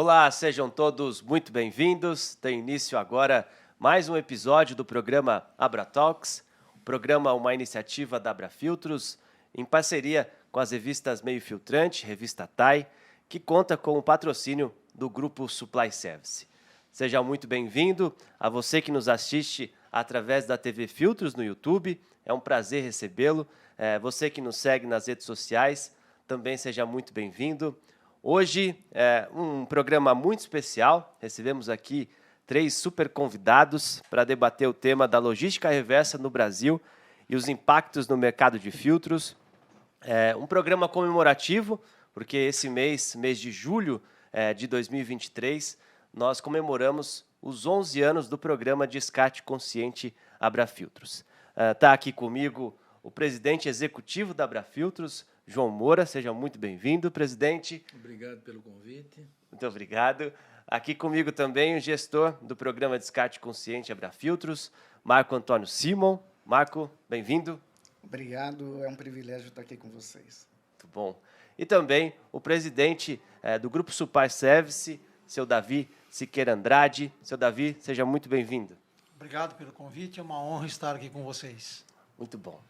Olá, sejam todos muito bem-vindos. Tem início agora mais um episódio do programa AbraTalks, uma iniciativa da Abrafiltros, em parceria com as revistas Meio Filtrante, Revista TAI, que conta com o patrocínio do Grupo Supply Service. Seja muito bem-vindo a você que nos assiste através da TV Filtros no YouTube. É um prazer recebê-lo. Você que nos segue nas redes sociais, também seja muito bem-vindo. Hoje é um programa muito especial. Recebemos aqui 3 super convidados para debater o tema da logística reversa no Brasil e os impactos no mercado de filtros. É um programa comemorativo, porque esse mês de julho de 2023, nós comemoramos os 11 anos do programa Descarte Consciente Abrafiltros. Está aqui comigo o presidente executivo da Abrafiltros, João Moura. Seja muito bem-vindo, presidente. Obrigado pelo convite. Muito obrigado. Aqui comigo também o gestor do programa Descarte Consciente Abrafiltros, Marco Antônio Simon. Marco, bem-vindo. Obrigado, é um privilégio estar aqui com vocês. Muito bom. E também o presidente do Grupo Supply Service, seu Davi Siqueira Andrade. Seu Davi, seja muito bem-vindo. Obrigado pelo convite, é uma honra estar aqui com vocês. Muito bom.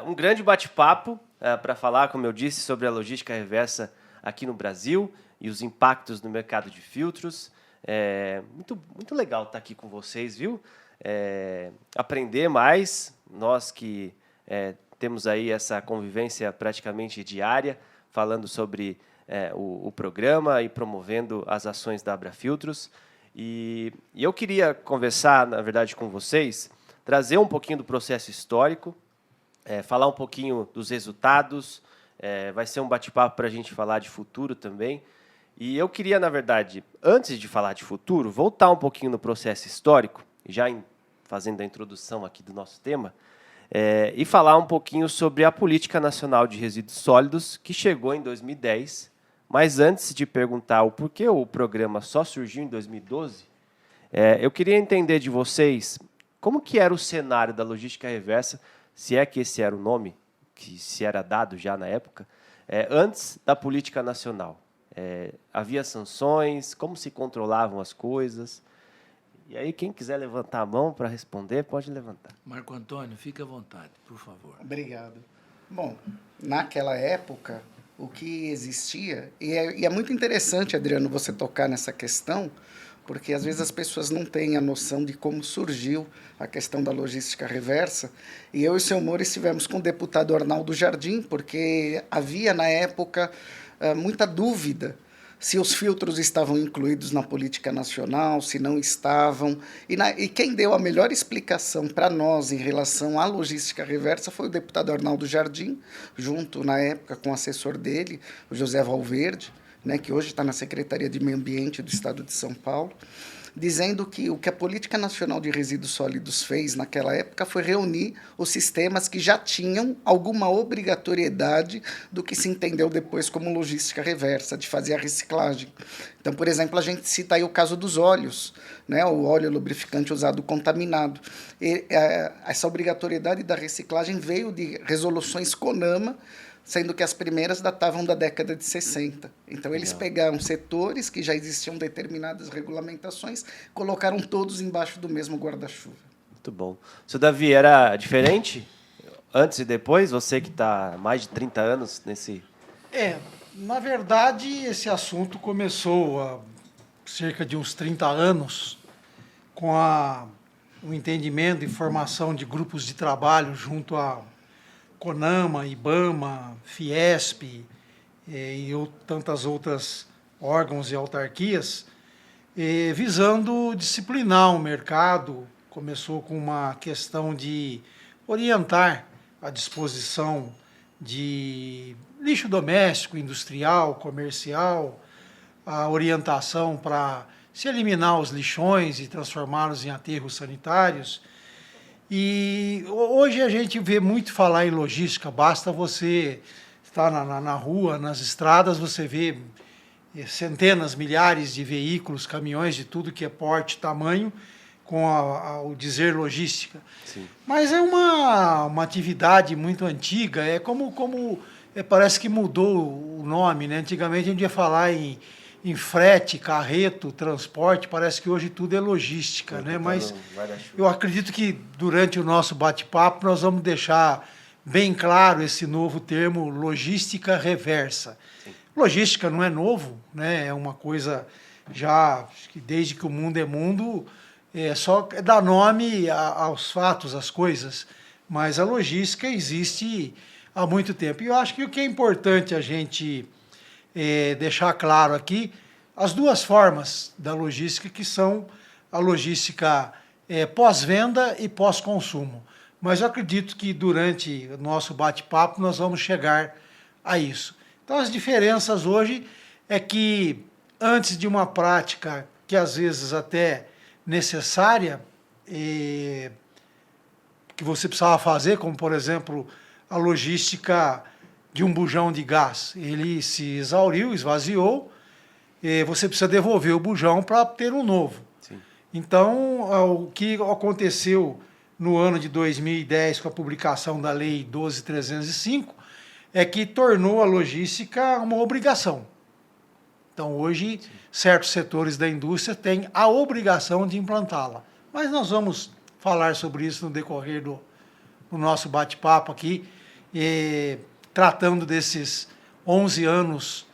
Um grande bate-papo para falar, como eu disse, sobre a logística reversa aqui no Brasil e os impactos no mercado de filtros. Muito legal estar aqui com vocês, viu? Aprender mais, nós que temos aí essa convivência praticamente diária, falando sobre o programa e promovendo as ações da Abrafiltros. E eu queria conversar, na verdade, com vocês, trazer um pouquinho do processo histórico, falar um pouquinho dos resultados, vai ser um bate-papo para a gente falar de futuro também. E eu queria, na verdade, antes de falar de futuro, voltar um pouquinho no processo histórico, já fazendo a introdução aqui do nosso tema, e falar um pouquinho sobre a Política Nacional de Resíduos Sólidos, que chegou em 2010. Mas antes de perguntar o porquê o programa só surgiu em 2012, eu queria entender de vocês como que era o cenário da logística reversa, se é que esse era o nome, que se era dado já na época, antes da política nacional. Havia sanções, como se controlavam as coisas. E aí, quem quiser levantar a mão para responder, pode levantar. Marco Antônio, fique à vontade, por favor. Obrigado. Bom, naquela época, o que existia, e é muito interessante, Adriano, você tocar nessa questão, porque às vezes as pessoas não têm a noção de como surgiu a questão da logística reversa. E eu e o seu Moura estivemos com o deputado Arnaldo Jardim, porque havia na época muita dúvida se os filtros estavam incluídos na política nacional, se não estavam. E quem deu a melhor explicação para nós em relação à logística reversa foi o deputado Arnaldo Jardim, junto, na época, com o assessor dele, o José Valverde, né, que hoje está na Secretaria de Meio Ambiente do Estado de São Paulo, dizendo que o que a Política Nacional de Resíduos Sólidos fez naquela época foi reunir os sistemas que já tinham alguma obrigatoriedade do que se entendeu depois como logística reversa, de fazer a reciclagem. Então, por exemplo, a gente cita aí o caso dos óleos, né, o óleo lubrificante usado contaminado. Essa obrigatoriedade da reciclagem veio de resoluções CONAMA, sendo que as primeiras datavam da década de 60. Então, eles pegaram setores que já existiam determinadas regulamentações, colocaram todos embaixo do mesmo guarda-chuva. Muito bom. Seu Davi, era diferente antes e depois? Você que está há mais de 30 anos nesse... Na verdade, esse assunto começou há cerca de uns 30 anos, com o entendimento e formação de grupos de trabalho junto a CONAMA, IBAMA, Fiesp e tantas outras órgãos e autarquias, visando disciplinar o mercado. Começou com uma questão de orientar a disposição de lixo doméstico, industrial, comercial, a orientação para se eliminar os lixões e transformá-los em aterros sanitários. E hoje a gente vê muito falar em logística, basta você estar na rua, nas estradas, você vê centenas, milhares de veículos, caminhões de tudo que é porte, tamanho, com o dizer logística. Sim. Mas é uma atividade muito antiga, parece que mudou o nome, né? Antigamente a gente ia falar em em frete, carreto, transporte, parece que hoje tudo é logística, né? Mas eu acredito que durante o nosso bate-papo nós vamos deixar bem claro esse novo termo, logística reversa. Sim. Logística não é novo, né? É uma coisa já, desde que o mundo é mundo, só dá nome aos fatos, às coisas, mas a logística existe há muito tempo. E eu acho que o que é importante a gente deixar claro aqui, as duas formas da logística, que são a logística pós-venda e pós-consumo. Mas eu acredito que durante o nosso bate-papo nós vamos chegar a isso. Então as diferenças hoje é que antes de uma prática que às vezes até necessária, que você precisava fazer, como por exemplo a logística de um bujão de gás, ele se exauriu, esvaziou, e você precisa devolver o bujão para ter um novo. Sim. Então, o que aconteceu no ano de 2010 com a publicação da Lei 12.305 é que tornou a logística uma obrigação. Então, hoje, certos setores da indústria têm a obrigação de implantá-la. Mas nós vamos falar sobre isso no decorrer do nosso bate-papo aqui, tratando desses 11 anos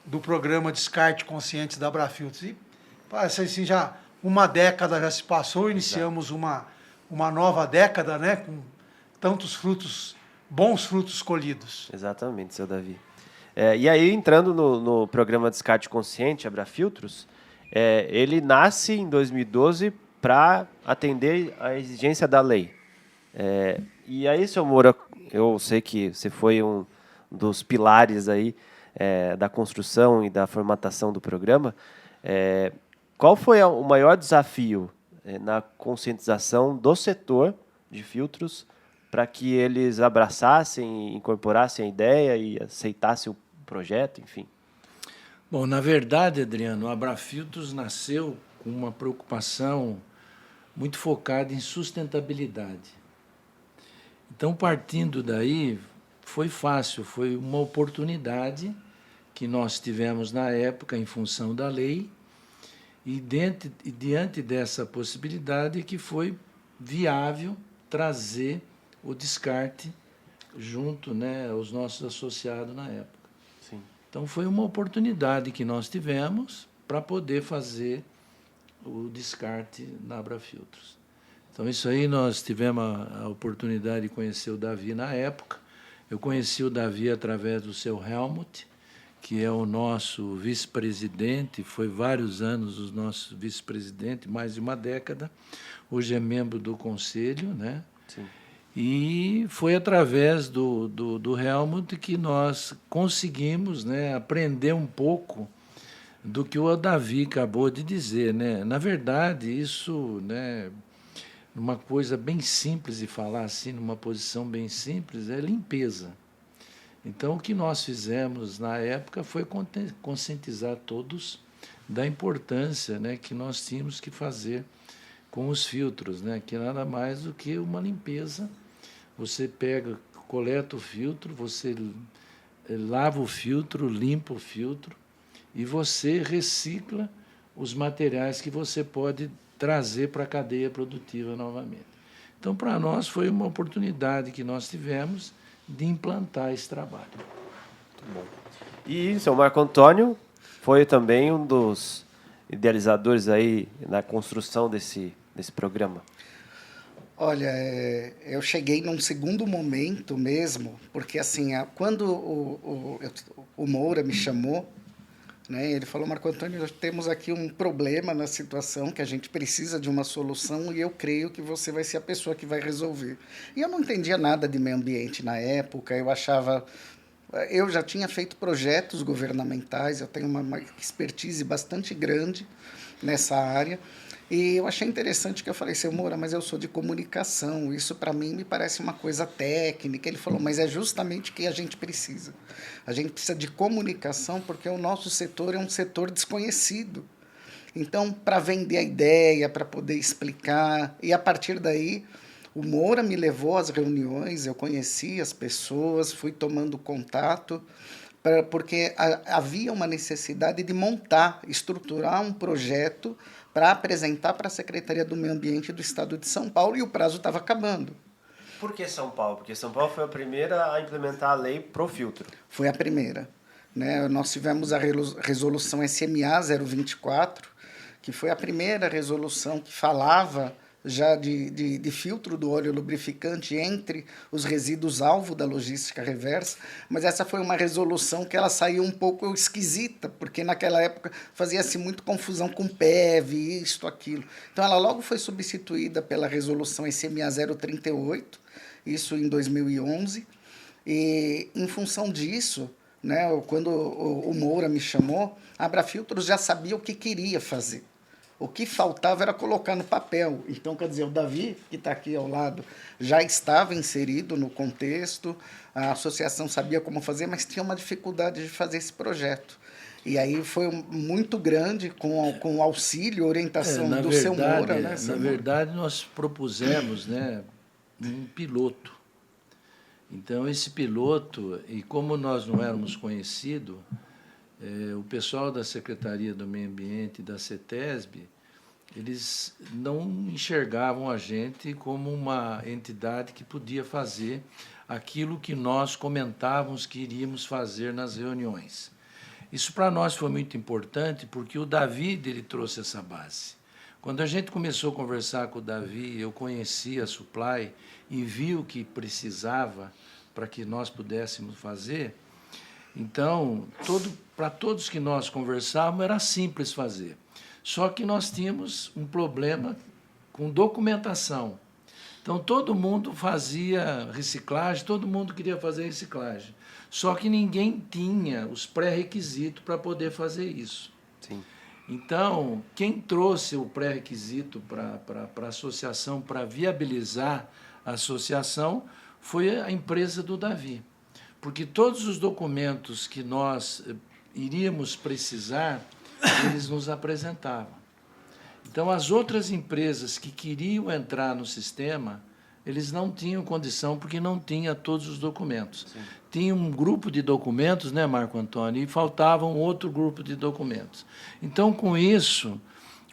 do programa Descarte Consciente da Abrafiltros. E parece assim, já uma década já se passou, iniciamos uma nova década, né, com tantos frutos, bons frutos colhidos. Exatamente, seu Davi. E aí, entrando no programa Descarte Consciente, Abrafiltros, ele nasce em 2012 para atender a exigência da lei. E aí, seu Moura, eu sei que você foi um dos pilares aí da construção e da formatação do programa. Qual foi o maior desafio na conscientização do setor de filtros para que eles abraçassem, incorporassem a ideia e aceitassem o projeto, enfim? Bom, na verdade, Adriano, o Abrafiltros nasceu com uma preocupação muito focada em sustentabilidade. Então, partindo daí, foi fácil, foi uma oportunidade que nós tivemos na época em função da lei, e diante dessa possibilidade que foi viável trazer o descarte junto, né, aos nossos associados na época. Sim. Então, foi uma oportunidade que nós tivemos para poder fazer o descarte na Abrafiltros. Então, isso aí nós tivemos a oportunidade de conhecer o Davi na época. Eu conheci o Davi através do seu Helmut, que é o nosso vice-presidente, foi vários anos o nosso vice-presidente, mais de uma década. Hoje é membro do conselho, né? Sim. E foi através do Helmut que nós conseguimos, né, aprender um pouco do que o Davi acabou de dizer, né? Na verdade, isso, né, uma coisa bem simples de falar assim, numa posição bem simples, é limpeza. Então, o que nós fizemos na época foi conscientizar todos da importância, né, que nós tínhamos que fazer com os filtros, né, que nada mais do que uma limpeza. Você pega, coleta o filtro, você lava o filtro, limpa o filtro e você recicla os materiais que você pode trazer para a cadeia produtiva novamente. Então, para nós, foi uma oportunidade que nós tivemos de implantar esse trabalho. Muito bom. E seu Marco Antônio foi também um dos idealizadores aí na construção desse programa. Olha, eu cheguei num segundo momento mesmo, porque assim, quando o Moura me chamou, né, ele falou: Marco Antônio, nós temos aqui um problema na situação, que a gente precisa de uma solução e eu creio que você vai ser a pessoa que vai resolver. E eu não entendia nada de meio ambiente na época, eu já tinha feito projetos governamentais, eu tenho uma expertise bastante grande nessa área, e eu achei interessante que eu falei: seu Moura, mas eu sou de comunicação, isso para mim me parece uma coisa técnica. Ele falou: mas é justamente o que a gente precisa. A gente precisa de comunicação porque o nosso setor é um setor desconhecido. Então, para vender a ideia, para poder explicar, e a partir daí, o Moura me levou às reuniões, eu conheci as pessoas, fui tomando contato porque havia uma necessidade de estruturar um projeto para apresentar para a Secretaria do Meio Ambiente do Estado de São Paulo, e o prazo estava acabando. Por que São Paulo? Porque São Paulo foi a primeira a implementar a lei pro filtro. Foi a primeira. Né? Nós tivemos a resolução SMA 024, que foi a primeira resolução que falava já de filtro do óleo lubrificante entre os resíduos alvo da logística reversa, mas essa foi uma resolução que ela saiu um pouco esquisita, porque naquela época fazia-se muito confusão com PEV, isto, aquilo. Então ela logo foi substituída pela resolução SMA 038, isso em 2011, e em função disso, né, quando o Moura me chamou, a Abrafiltros já sabia o que queria fazer. O que faltava era colocar no papel. Então, quer dizer, o Davi, que está aqui ao lado, já estava inserido no contexto, a associação sabia como fazer, mas tinha uma dificuldade de fazer esse projeto. E aí foi muito grande com o auxílio, orientação do seu Moura. Né, na verdade, nós propusemos, né, um piloto. Então, esse piloto, e como nós não éramos conhecidos, o pessoal da Secretaria do Meio Ambiente e da CETESB, eles não enxergavam a gente como uma entidade que podia fazer aquilo que nós comentávamos que iríamos fazer nas reuniões. Isso para nós foi muito importante, porque o Davi ele trouxe essa base. Quando a gente começou a conversar com o Davi, eu conheci a Supply e vi o que precisava para que nós pudéssemos fazer. Então, para todos que nós conversávamos, era simples fazer. Só que nós tínhamos um problema com documentação. Então, todo mundo fazia reciclagem, todo mundo queria fazer reciclagem. Só que ninguém tinha os pré-requisitos para poder fazer isso. Sim. Então, quem trouxe o pré-requisito para a associação, para viabilizar a associação, foi a empresa do Davi. Porque todos os documentos que nós iríamos precisar, eles nos apresentavam. Então, as outras empresas que queriam entrar no sistema, eles não tinham condição, porque não tinha todos os documentos. Sim. Tinha um grupo de documentos, né, Marco Antônio, e faltava um outro grupo de documentos. Então, com isso,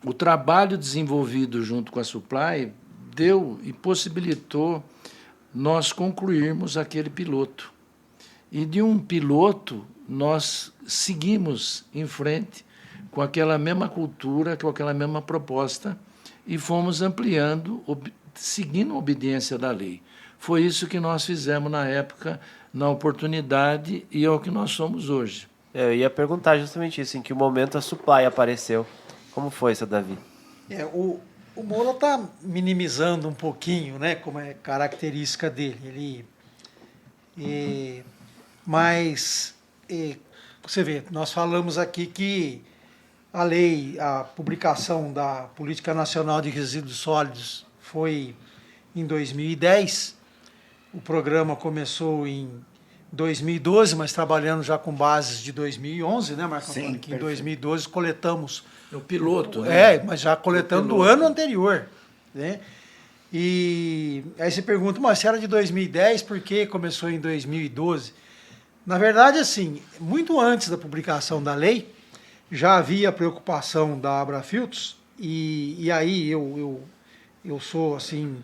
o trabalho desenvolvido junto com a Supply deu e possibilitou nós concluirmos aquele piloto. E de um piloto, nós seguimos em frente com aquela mesma cultura, com aquela mesma proposta, e fomos ampliando, seguindo a obediência da lei. Foi isso que nós fizemos na época, na oportunidade, e é o que nós somos hoje. Eu ia perguntar justamente isso, em que momento a Supply apareceu. Como foi isso, Davi? O Moura está minimizando um pouquinho, né, como é característica dele. Mas você vê, nós falamos aqui que a publicação da Política Nacional de Resíduos Sólidos foi em 2010, o programa começou em 2012, mas trabalhando já com bases de 2011, né, Marco Antônio? Que em 2012 coletamos... O piloto, né? Mas já coletando do ano anterior, né? E aí você pergunta, mas se era de 2010, por que começou em 2012? Na verdade, assim, muito antes da publicação da lei, já havia preocupação da Abrafiltros, e aí eu sou, assim,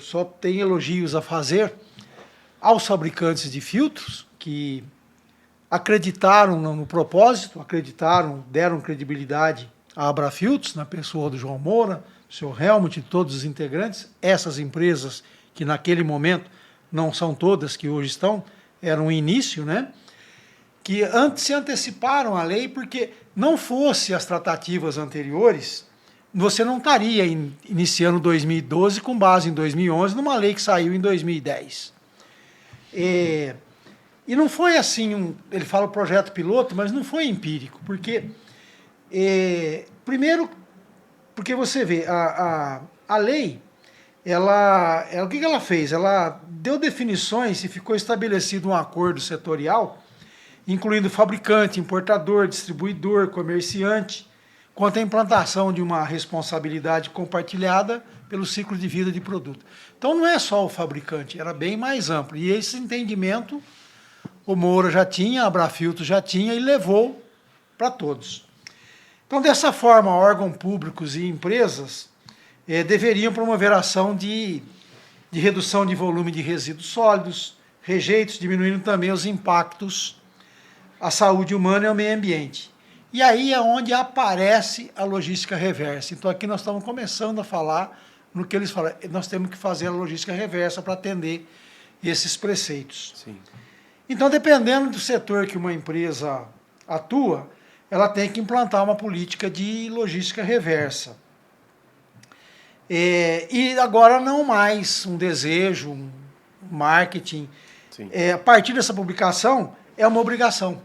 só tenho elogios a fazer aos fabricantes de filtros, que acreditaram no propósito, deram credibilidade à Abrafiltros, na pessoa do João Moura, do seu Helmut e todos os integrantes. Essas empresas, que naquele momento, não são todas que hoje estão, eram um início, né? Que antes se anteciparam à lei, porque não fosse as tratativas anteriores, você não estaria iniciando 2012 com base em 2011, numa lei que saiu em 2010. E não foi assim, ele fala o projeto piloto, mas não foi empírico, porque, primeiro, porque você vê, a lei, o que ela fez? Ela deu definições e ficou estabelecido um acordo setorial, incluindo fabricante, importador, distribuidor, comerciante, quanto à implantação de uma responsabilidade compartilhada pelo ciclo de vida de produto. Então, não é só o fabricante, era bem mais amplo. E esse entendimento o Moura já tinha, a Abrafiltros já tinha e levou para todos. Então, dessa forma, órgãos públicos e empresas deveriam promover a ação de redução de volume de resíduos sólidos, rejeitos, diminuindo também os impactos à saúde humana e ao meio ambiente. E aí é onde aparece a logística reversa. Então, aqui nós estamos começando a falar no que eles falam. Nós temos que fazer a logística reversa para atender esses preceitos. Sim. Então, dependendo do setor que uma empresa atua, ela tem que implantar uma política de logística reversa. E agora não mais um desejo, um marketing. A partir dessa publicação, é uma obrigação.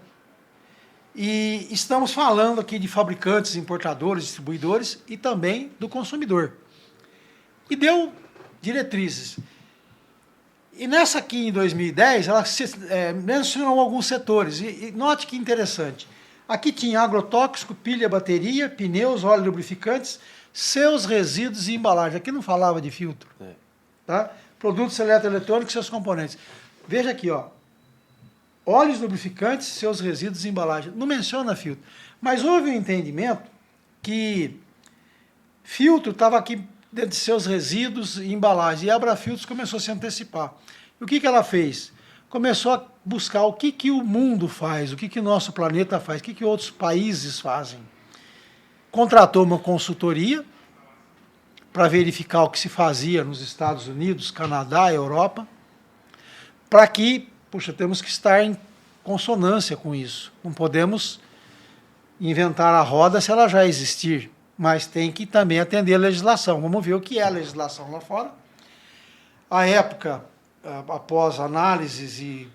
E estamos falando aqui de fabricantes, importadores, distribuidores e também do consumidor. E deu diretrizes. E nessa aqui, em 2010, ela mencionou alguns setores. E note que interessante. Aqui tinha agrotóxico, pilha, bateria, pneus, óleo, lubrificantes, seus resíduos e embalagem. Aqui não falava de filtro. Tá? Produtos eletroeletrônicos e seus componentes. Veja aqui, ó. Óleos, lubrificantes, seus resíduos e embalagem. Não menciona filtro. Mas houve um entendimento que filtro estava aqui dentro de seus resíduos e embalagem. E a Abrafiltros começou a se antecipar. E o que ela fez? Começou a buscar o que o mundo faz, o que o nosso planeta faz, o que outros países fazem. Contratou uma consultoria para verificar o que se fazia nos Estados Unidos, Canadá, Europa, para que, temos que estar em consonância com isso. Não podemos inventar a roda se ela já existir, mas tem que também atender a legislação. Vamos ver o que é a legislação lá fora. À época, após análises e,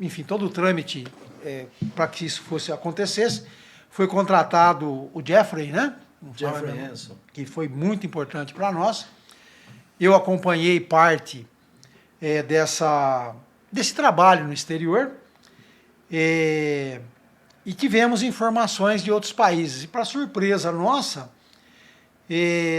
enfim, todo o trâmite para que isso acontecesse, foi contratado o Jeffrey, né? Jeffrey Hanson, que foi muito importante para nós. Eu acompanhei parte desse trabalho no exterior e tivemos informações de outros países. E, para surpresa nossa,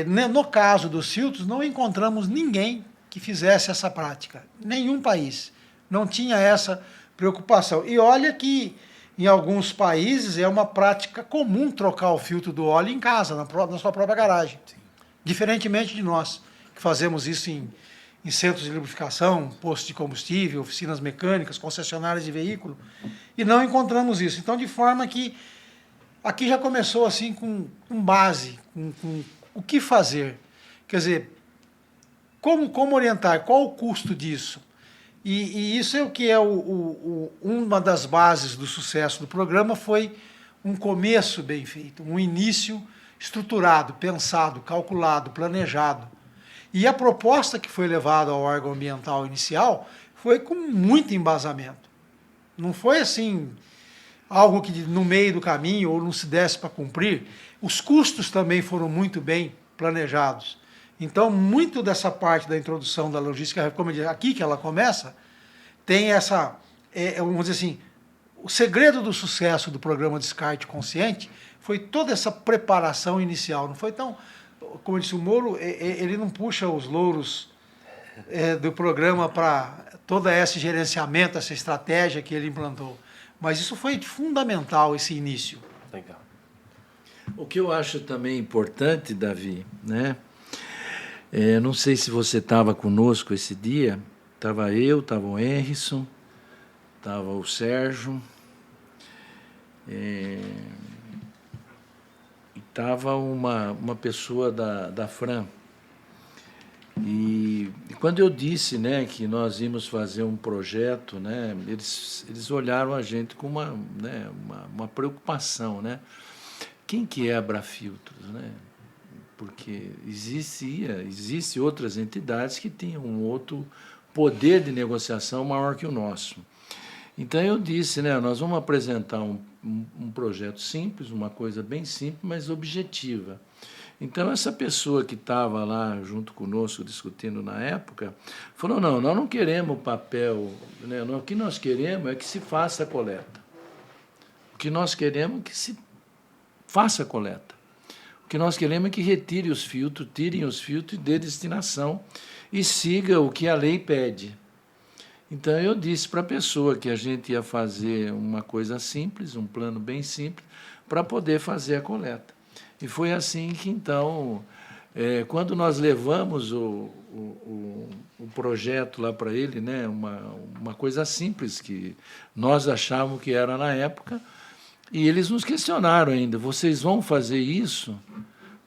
no caso dos filtros, não encontramos ninguém que fizesse essa prática. Nenhum país não tinha essa preocupação. E olha que em alguns países é uma prática comum trocar o filtro do óleo em casa, na sua própria garagem. Sim. Diferentemente de nós, que fazemos isso em centros de lubrificação, postos de combustível, oficinas mecânicas, concessionárias de veículo, e não encontramos isso. Então, de forma que aqui já começou assim com base, com o que fazer. Quer dizer, como orientar, qual o custo disso? E isso é o que é uma das bases do sucesso do programa, foi um começo bem feito, um início estruturado, pensado, calculado, planejado. E a proposta que foi levada ao órgão ambiental inicial foi com muito embasamento. Não foi assim, algo que no meio do caminho ou não se desse para cumprir. Os custos também foram muito bem planejados. Então, muito dessa parte da introdução da logística, como eu disse, aqui que ela começa, tem essa, vamos dizer assim, o segredo do sucesso do programa Descarte Consciente foi toda essa preparação inicial. Não foi tão, como eu disse, o Moro, ele não puxa os louros do programa para todo esse gerenciamento, essa estratégia que ele implantou. Mas isso foi fundamental, esse início. Legal. O que eu acho também importante, Davi, né? Não sei se você estava conosco esse dia, estava eu, estava o Henrison, estava o Sérgio, e estava uma pessoa da Fran. E quando eu disse, né, que nós íamos fazer um projeto, né, eles olharam a gente com uma preocupação, né? Quem que é a Abrafiltros, né? Porque existe outras entidades que têm um outro poder de negociação maior que o nosso. Então eu disse, né, nós vamos apresentar um projeto simples, uma coisa bem simples, mas objetiva. Então essa pessoa que estava lá junto conosco discutindo na época, falou, não, nós não queremos papel, né, o que nós queremos é que se faça a coleta. O que nós queremos é que se faça a coleta. O que nós queremos é que retire os filtros, tirem os filtros e dê destinação e siga o que a lei pede. Então, eu disse para a pessoa que a gente ia fazer uma coisa simples, um plano bem simples, para poder fazer a coleta. E foi assim que, então, quando nós levamos o projeto lá para ele, né, uma coisa simples que nós achávamos que era na época, e eles nos questionaram ainda, vocês vão fazer isso?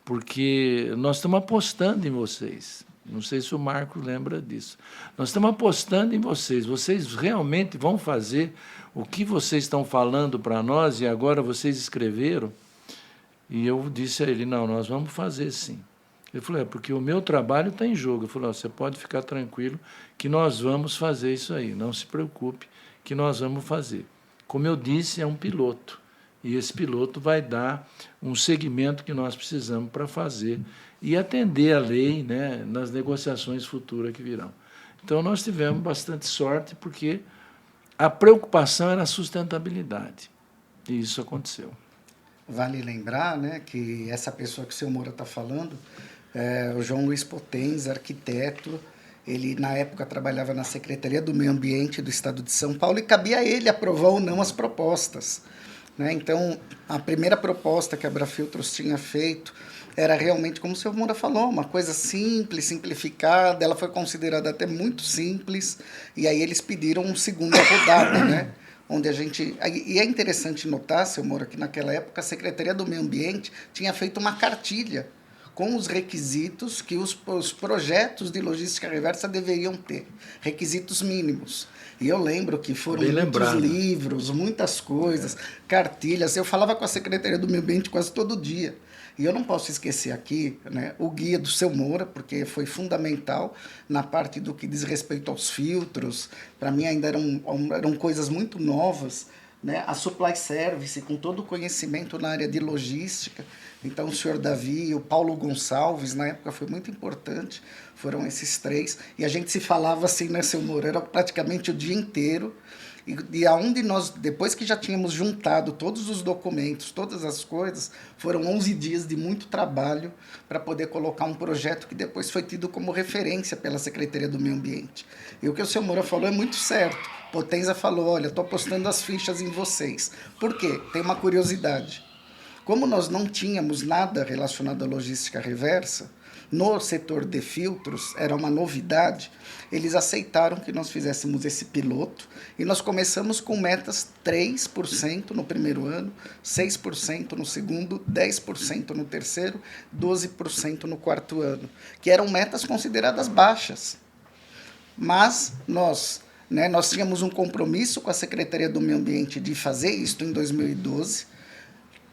Porque nós estamos apostando em vocês. Não sei se o Marco lembra disso. Nós estamos apostando em vocês. Vocês realmente vão fazer o que vocês estão falando para nós e agora vocês escreveram? E eu disse a ele, não, nós vamos fazer sim. Ele falou, porque o meu trabalho está em jogo. Eu falei, você pode ficar tranquilo que nós vamos fazer isso aí. Não se preocupe que nós vamos fazer. Como eu disse, é um piloto. E esse piloto vai dar um segmento que nós precisamos para fazer e atender a lei, né, nas negociações futuras que virão. Então, nós tivemos bastante sorte, porque a preocupação era a sustentabilidade. E isso aconteceu. Vale lembrar, né, que essa pessoa que o seu Moura está falando é o João Luiz Potenza, arquiteto. Ele, na época, trabalhava na Secretaria do Meio Ambiente do Estado de São Paulo e cabia a ele aprovar ou não as propostas. Né? Então, a primeira proposta que a Abrafiltros tinha feito era realmente, como o senhor Moura falou, uma coisa simples, simplificada. Ela foi considerada até muito simples, e aí eles pediram uma segunda rodada, né? Onde a gente... E é interessante notar, seu Moura, que naquela época a Secretaria do Meio Ambiente tinha feito uma cartilha com os requisitos que os projetos de logística reversa deveriam ter, requisitos mínimos. E eu lembro que foram muitos livros, muitas coisas, cartilhas. Eu falava com a Secretaria do Meio Ambiente quase todo dia. E eu não posso esquecer aqui, né, o guia do seu Moura, porque foi fundamental na parte do que diz respeito aos filtros. Para mim ainda eram coisas muito novas, né? A Supply Service, com todo o conhecimento na área de logística. Então, o senhor Davi, o Paulo Gonçalves, na época foi muito importante, foram esses três. E a gente se falava assim, né, seu Moura, era praticamente o dia inteiro. E aonde nós, depois que já tínhamos juntado todos os documentos, todas as coisas, foram 11 dias de muito trabalho para poder colocar um projeto que depois foi tido como referência pela Secretaria do Meio Ambiente. E o que o senhor Moura falou é muito certo. Potenza falou, olha, estou apostando as fichas em vocês. Por quê? Tem uma curiosidade. Como nós não tínhamos nada relacionado à logística reversa, no setor de filtros, era uma novidade, eles aceitaram que nós fizéssemos esse piloto e nós começamos com metas 3% no primeiro ano, 6% no segundo, 10% no terceiro, 12% no quarto ano, que eram metas consideradas baixas. Mas nós tínhamos um compromisso com a Secretaria do Meio Ambiente de fazer isto em 2012,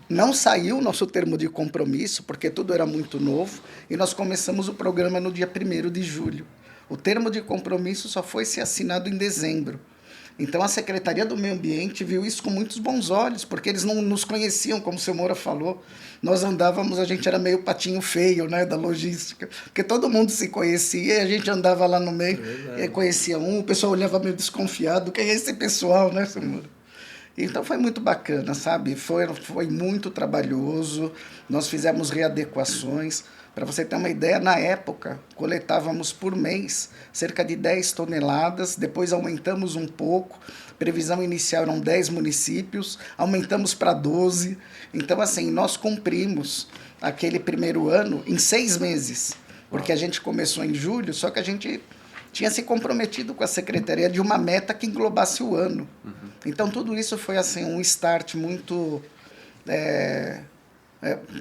não saiu o nosso termo de compromisso, porque tudo era muito novo, e nós começamos o programa no dia 1º de julho. O termo de compromisso só foi ser assinado em dezembro. Então, a Secretaria do Meio Ambiente viu isso com muitos bons olhos, porque eles não nos conheciam, como o seu Moura falou. Nós andávamos, a gente era meio patinho feio, né, da logística, porque todo mundo se conhecia, e a gente andava lá no meio, e conhecia um, o pessoal olhava meio desconfiado, quem é esse pessoal, né, seu Moura? Então foi muito bacana, sabe? Foi muito trabalhoso, nós fizemos readequações. Para você ter uma ideia, na época, coletávamos por mês cerca de 10 toneladas, depois aumentamos um pouco, previsão inicial eram 10 municípios, aumentamos para 12. Então, assim, nós cumprimos aquele primeiro ano em 6 meses, porque a gente começou em julho, só que a gente tinha se comprometido com a Secretaria de uma meta que englobasse o ano. Então, tudo isso foi assim, um start muito...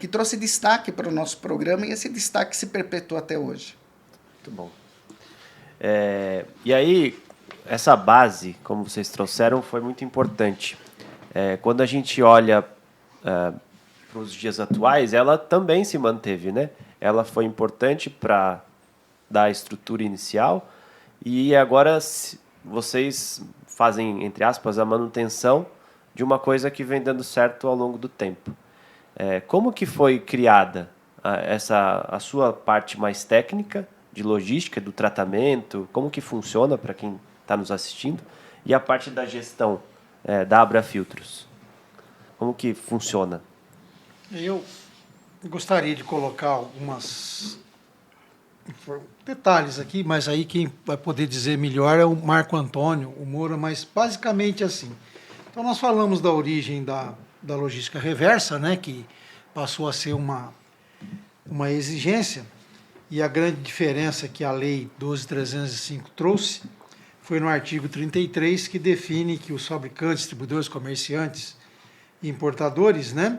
que trouxe destaque para o nosso programa, e esse destaque se perpetua até hoje. Muito bom. E aí, essa base, como vocês trouxeram, foi muito importante. Quando a gente olha para os dias atuais, ela também se manteve, né? Ela foi importante para dar a estrutura inicial, e agora vocês fazem, entre aspas, a manutenção de uma coisa que vem dando certo ao longo do tempo. Como que foi criada a sua parte mais técnica, de logística, do tratamento? Como que funciona para quem está nos assistindo? E a parte da gestão da Abrafiltros? Como que funciona? Eu gostaria de colocar algumas detalhes aqui, mas aí quem vai poder dizer melhor é o Marco Antônio, o Moura, mas basicamente assim. Então nós falamos da origem da logística reversa, né, que passou a ser uma exigência, e a grande diferença que a Lei 12.305 trouxe foi no artigo 33, que define que os fabricantes, distribuidores, comerciantes e importadores, né,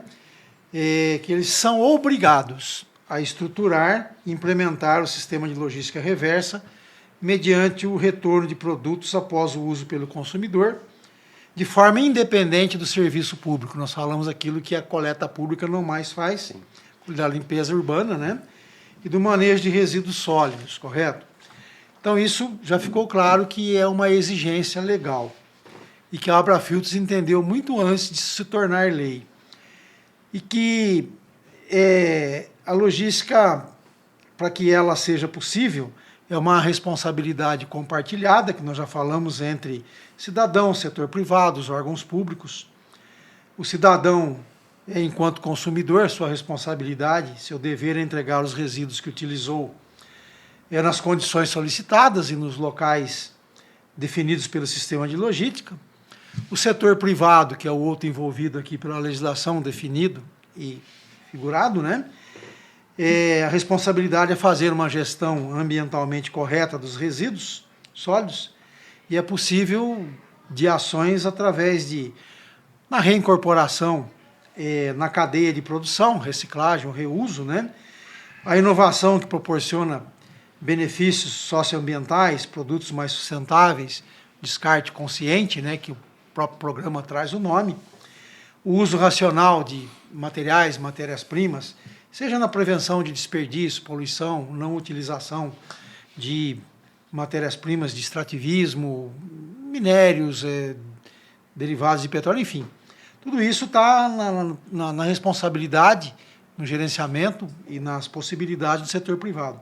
que eles são obrigados a estruturar e implementar o sistema de logística reversa mediante o retorno de produtos após o uso pelo consumidor, de forma independente do serviço público. Nós falamos aquilo que a coleta pública não mais faz, da limpeza urbana, né? E do manejo de resíduos sólidos, correto? Então, isso já ficou claro que é uma exigência legal e que a Abrafiltros entendeu muito antes de se tornar lei. E que a logística, para que ela seja possível, é uma responsabilidade compartilhada, que nós já falamos, entre cidadão, setor privado, os órgãos públicos. O cidadão, enquanto consumidor, sua responsabilidade, seu dever é entregar os resíduos que utilizou nas condições solicitadas e nos locais definidos pelo sistema de logística. O setor privado, que é o outro envolvido aqui pela legislação, definido e figurado, né? A responsabilidade é fazer uma gestão ambientalmente correta dos resíduos sólidos, e é possível de ações através na reincorporação na cadeia de produção, reciclagem, reuso, né? A inovação que proporciona benefícios socioambientais, produtos mais sustentáveis, descarte consciente, né, que o próprio programa traz o nome, o uso racional de materiais, matérias-primas, seja na prevenção de desperdício, poluição, não utilização de matérias-primas de extrativismo, minérios, derivados de petróleo, enfim. Tudo isso está na responsabilidade, no gerenciamento e nas possibilidades do setor privado.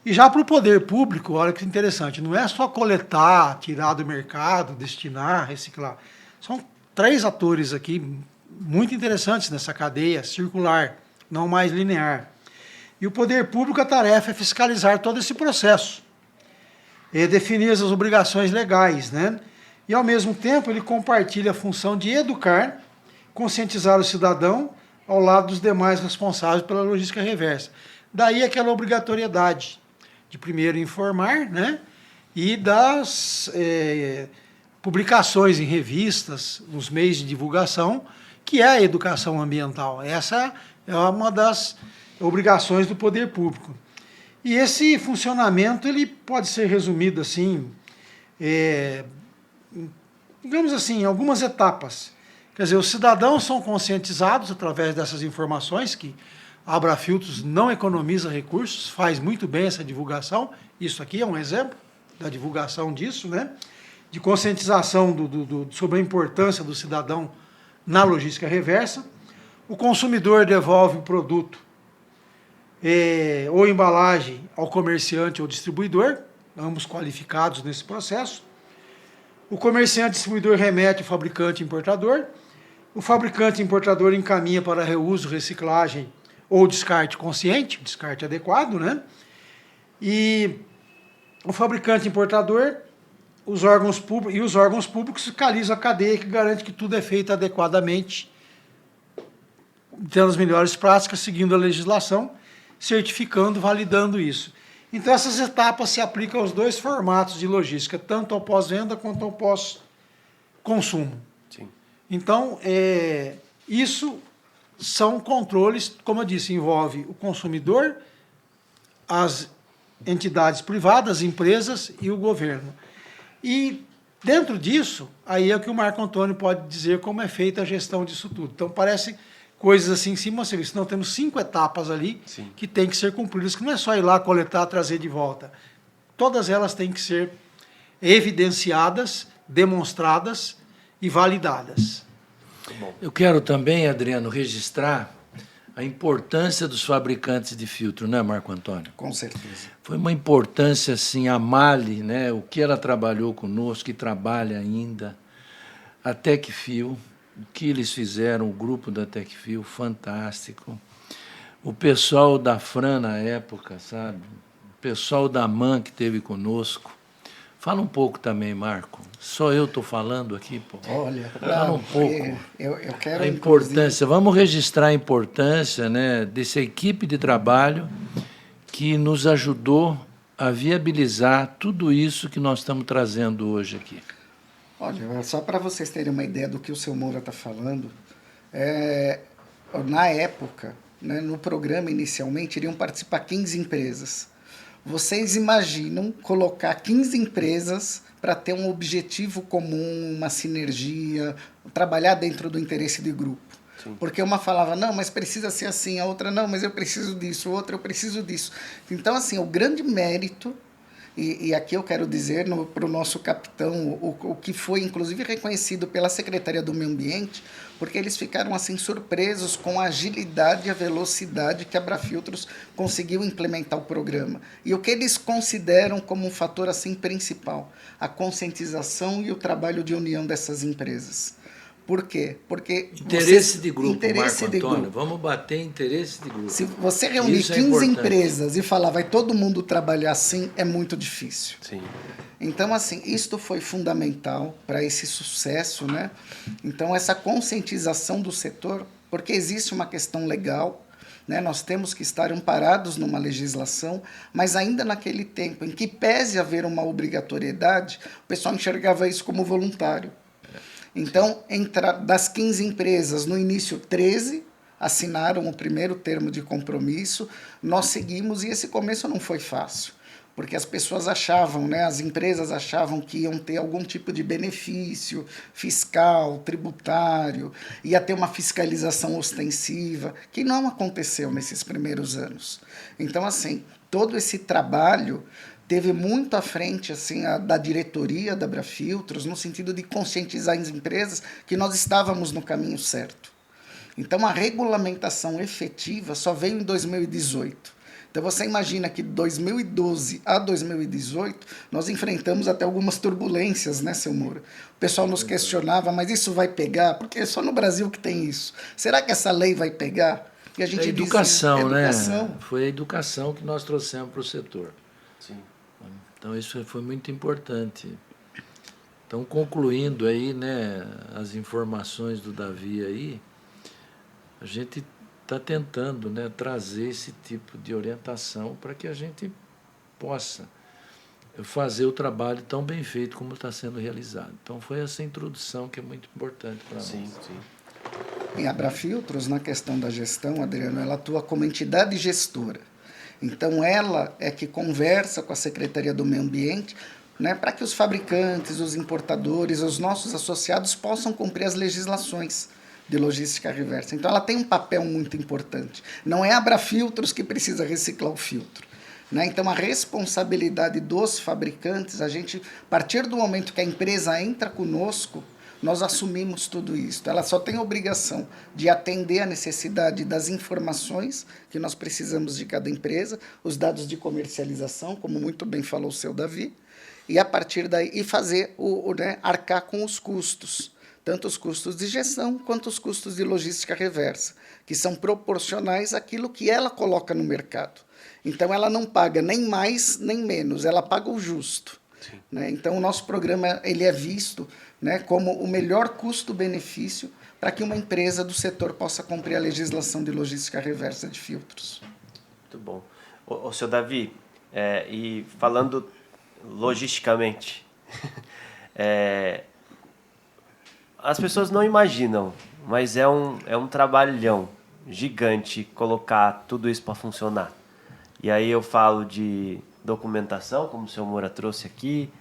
E já para o poder público, olha que interessante, não é só coletar, tirar do mercado, destinar, reciclar. São 3 atores aqui muito interessantes nessa cadeia circular, não mais linear. E o poder público, a tarefa é fiscalizar todo esse processo, definir as obrigações legais, né? E, ao mesmo tempo, ele compartilha a função de educar, conscientizar o cidadão ao lado dos demais responsáveis pela logística reversa. Daí aquela obrigatoriedade de primeiro informar, né? E das publicações em revistas, nos meios de divulgação, que é a educação ambiental. Essa é uma das obrigações do poder público. E esse funcionamento ele pode ser resumido assim, digamos assim, em algumas etapas. Quer dizer, os cidadãos são conscientizados através dessas informações, que a Abrafiltros não economiza recursos, faz muito bem essa divulgação. Isso aqui é um exemplo da divulgação disso, né? De conscientização sobre a importância do cidadão na logística reversa. O consumidor devolve o produto ou embalagem ao comerciante ou distribuidor, ambos qualificados nesse processo. O comerciante e distribuidor remete ao fabricante e importador. O fabricante e importador encaminha para reuso, reciclagem ou descarte consciente, descarte adequado, né? E o fabricante e importador, os órgãos públicos fiscalizam a cadeia, que garante que tudo é feito adequadamente, tendo as melhores práticas, seguindo a legislação, certificando, validando isso. Então, essas etapas se aplicam aos 2 formatos de logística, tanto ao pós-venda quanto ao pós-consumo. Sim. Então, isso são controles, como eu disse, envolve o consumidor, as entidades privadas, empresas e o governo. E, dentro disso, aí é que o Marco Antônio pode dizer como é feita a gestão disso tudo. Então, parece coisas assim em cima, senão temos 5 etapas ali. Sim. Que têm que ser cumpridas, que não é só ir lá, coletar, trazer de volta. Todas elas têm que ser evidenciadas, demonstradas e validadas. Eu quero também, Adriano, registrar a importância dos fabricantes de filtro, né, Marco Antônio? Com certeza. Foi uma importância, assim, a Mali, né, o que ela trabalhou conosco, que trabalha ainda, a Tecfil, o que eles fizeram, o grupo da Tecfil, fantástico. O pessoal da Fran, na época, sabe, pessoal da MAN que esteve conosco. Fala um pouco também, Marco. Só eu estou falando aqui, pô. Olha, fala um pouco. Eu quero a importância. Vamos registrar a importância, né, dessa equipe de trabalho que nos ajudou a viabilizar tudo isso que nós estamos trazendo hoje aqui. Olha, só para vocês terem uma ideia do que o seu Moura está falando, na época, né, no programa inicialmente, iriam participar 15 empresas. Vocês imaginam colocar 15 empresas para ter um objetivo comum, uma sinergia, trabalhar dentro do interesse de grupo? Sim. Porque uma falava, não, mas precisa ser assim, a outra, não, mas eu preciso disso, outra, eu preciso disso. Então, assim, o grande mérito, e aqui eu quero dizer para o nosso capitão, o que foi, inclusive, reconhecido pela Secretaria do Meio Ambiente, porque eles ficaram, assim, surpresos com a agilidade e a velocidade que a Abrafiltros conseguiu implementar o programa. E o que eles consideram como um fator, assim, principal, a conscientização e o trabalho de união dessas empresas. Por quê? Porque interesse de grupo, interesse Marco de Antônio. grupo. Vamos bater interesse de grupo. Se você reunir 15 empresas e falar, vai todo mundo trabalhar assim, é muito difícil. Sim. Então, assim, isto foi fundamental para esse sucesso, né? Então, essa conscientização do setor, porque existe uma questão legal, né? Nós temos que estar amparados numa legislação, mas ainda naquele tempo em que pese haver uma obrigatoriedade, o pessoal enxergava isso como voluntário. Então, das 15 empresas, no início 13 assinaram o primeiro termo de compromisso, nós seguimos e esse começo não foi fácil, porque as pessoas achavam, né, as empresas achavam que iam ter algum tipo de benefício fiscal, tributário, ia ter uma fiscalização ostensiva, que não aconteceu nesses primeiros anos. Então, assim, todo esse trabalho teve muito à frente assim, da diretoria da Abrafiltros, no sentido de conscientizar as empresas que nós estávamos no caminho certo. Então, a regulamentação efetiva só veio em 2018. Então, você imagina que de 2012 a 2018, nós enfrentamos até algumas turbulências, né, seu Moura? O pessoal nos questionava, mas isso vai pegar? Porque é só no Brasil que tem isso. Será que essa lei vai pegar? E a gente é educação, disse, educação, né? Foi a educação que nós trouxemos para o setor. Sim. Então, isso foi muito importante. Então, concluindo aí, né, as informações do Davi aí, a gente está tentando, né, trazer esse tipo de orientação para que a gente possa fazer o trabalho tão bem feito como está sendo realizado. Então, foi essa introdução que é muito importante para nós. Sim. Em Abrafiltros, na questão da gestão, Adriano, ela atua como entidade gestora. Então, ela é que conversa com a Secretaria do Meio Ambiente, né, para que os fabricantes, os importadores, os nossos associados possam cumprir as legislações de logística reversa. Então, ela tem um papel muito importante. Não é a Abrafiltros que precisa reciclar o filtro, né? Então, a responsabilidade dos fabricantes, a partir do momento que a empresa entra conosco, nós assumimos tudo isso. Ela só tem a obrigação de atender a necessidade das informações que nós precisamos de cada empresa, os dados de comercialização, como muito bem falou o seu Davi, e a partir daí fazer né, arcar com os custos, tanto os custos de gestão quanto os custos de logística reversa, que são proporcionais àquilo que ela coloca no mercado. Então, ela não paga nem mais nem menos, ela paga o justo. Né? Então, o nosso programa ele é visto, né, como o melhor custo-benefício para que uma empresa do setor possa cumprir a legislação de logística reversa de filtros. Muito bom. Ô, seu Davi, e falando logisticamente, as pessoas não imaginam, mas é um trabalhão gigante colocar tudo isso para funcionar. E aí eu falo de documentação, como o seu Moura trouxe aqui,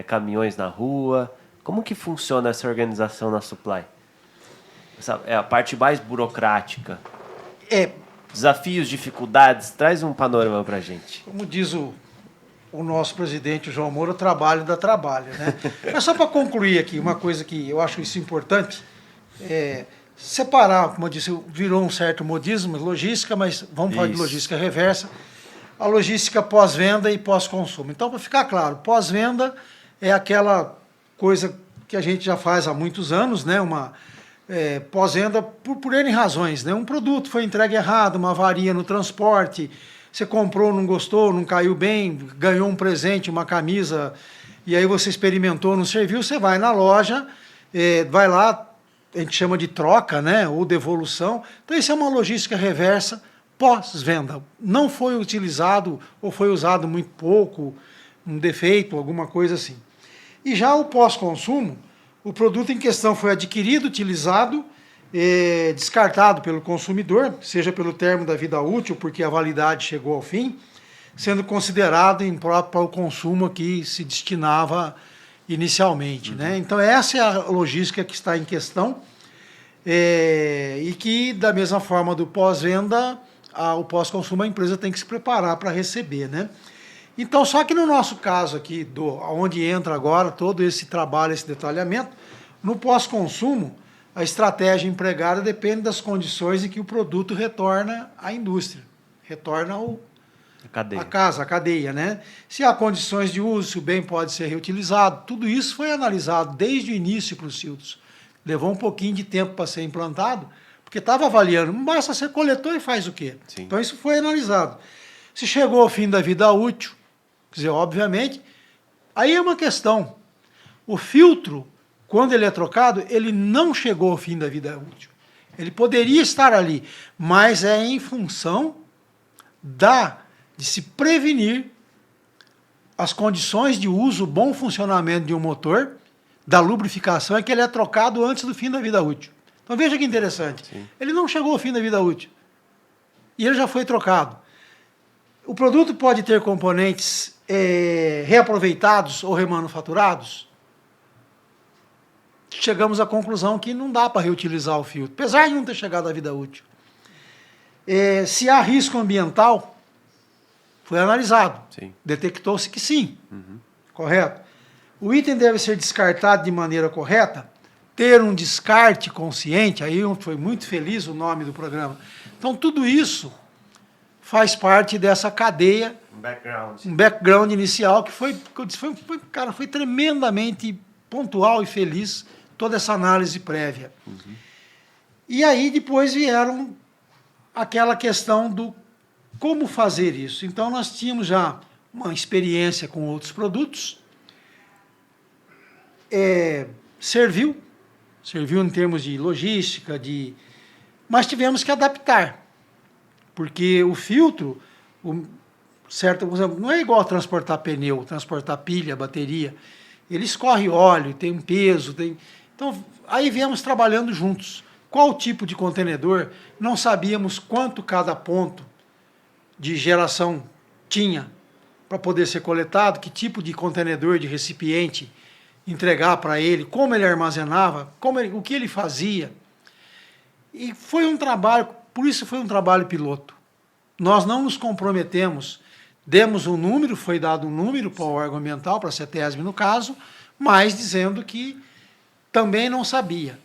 caminhões na rua. Como que funciona essa organização na Supply? É a parte mais burocrática. Desafios, dificuldades, traz um panorama para a gente. Como diz o nosso presidente, o João Moura, o trabalho dá trabalho, né? Mas só para concluir aqui, uma coisa que eu acho isso importante, separar, como eu disse, virou um certo modismo, logística, mas vamos falar de logística reversa, a logística pós-venda e pós-consumo. Então, para ficar claro, pós-venda é aquela coisa que a gente já faz há muitos anos, né? Uma pós-venda por N razões, né? Um produto foi entregue errado, uma avaria no transporte, você comprou, não gostou, não caiu bem, ganhou um presente, uma camisa, e aí você experimentou, não serviu, você vai na loja, vai lá, a gente chama de troca, né, ou devolução. Então isso é uma logística reversa pós-venda. Não foi utilizado ou foi usado muito pouco, um defeito, alguma coisa assim. E já o pós-consumo, o produto em questão foi adquirido, utilizado, descartado pelo consumidor, seja pelo termo da vida útil, porque a validade chegou ao fim, sendo considerado impróprio para o consumo a que se destinava inicialmente. Né? Então essa é a logística que está em questão, e que, da mesma forma do pós-venda, o pós-consumo, a empresa tem que se preparar para receber. Né? Então, só que no nosso caso aqui, onde entra agora todo esse trabalho, esse detalhamento, no pós-consumo, a estratégia empregada depende das condições em que o produto retorna à indústria, retorna à casa, à cadeia. Né? Se há condições de uso, se o bem pode ser reutilizado, tudo isso foi analisado desde o início para os filtros. Levou um pouquinho de tempo para ser implantado, porque estava avaliando, não basta ser coletor e faz o quê? Sim. Então isso foi analisado. Se chegou ao fim da vida útil, quer dizer, obviamente, aí é uma questão. O filtro, quando ele é trocado, ele não chegou ao fim da vida útil. Ele poderia estar ali, mas é em função de se prevenir as condições de uso, bom funcionamento de um motor, da lubrificação, é que ele é trocado antes do fim da vida útil. Então veja que interessante. Sim. Ele não chegou ao fim da vida útil. E ele já foi trocado. O produto pode ter componentes reaproveitados ou remanufaturados? Chegamos à conclusão que não dá para reutilizar o filtro, apesar de não ter chegado à vida útil. Se há risco ambiental, foi analisado. Detectou-se que sim. Correto? O item deve ser descartado de maneira correta, ter um descarte consciente, aí foi muito feliz o nome do programa. Então, tudo isso faz parte dessa cadeia, um background inicial que foi tremendamente pontual e feliz, toda essa análise prévia. E aí depois vieram aquela questão do como fazer isso. Então nós tínhamos já uma experiência com outros produtos, serviu em termos de logística, mas tivemos que adaptar, porque o filtro, não é igual a transportar pneu, transportar pilha, bateria, ele escorre óleo, tem um peso, então aí viemos trabalhando juntos. Qual tipo de contenedor? Não sabíamos quanto cada ponto de geração tinha para poder ser coletado, que tipo de contenedor, de recipiente entregar para ele, como ele armazenava, o que ele fazia. E foi um trabalho, por isso foi um trabalho piloto. Nós não nos comprometemos, demos um número, foi dado um número para o órgão ambiental, para a CETESB no caso, mas dizendo que também não sabia.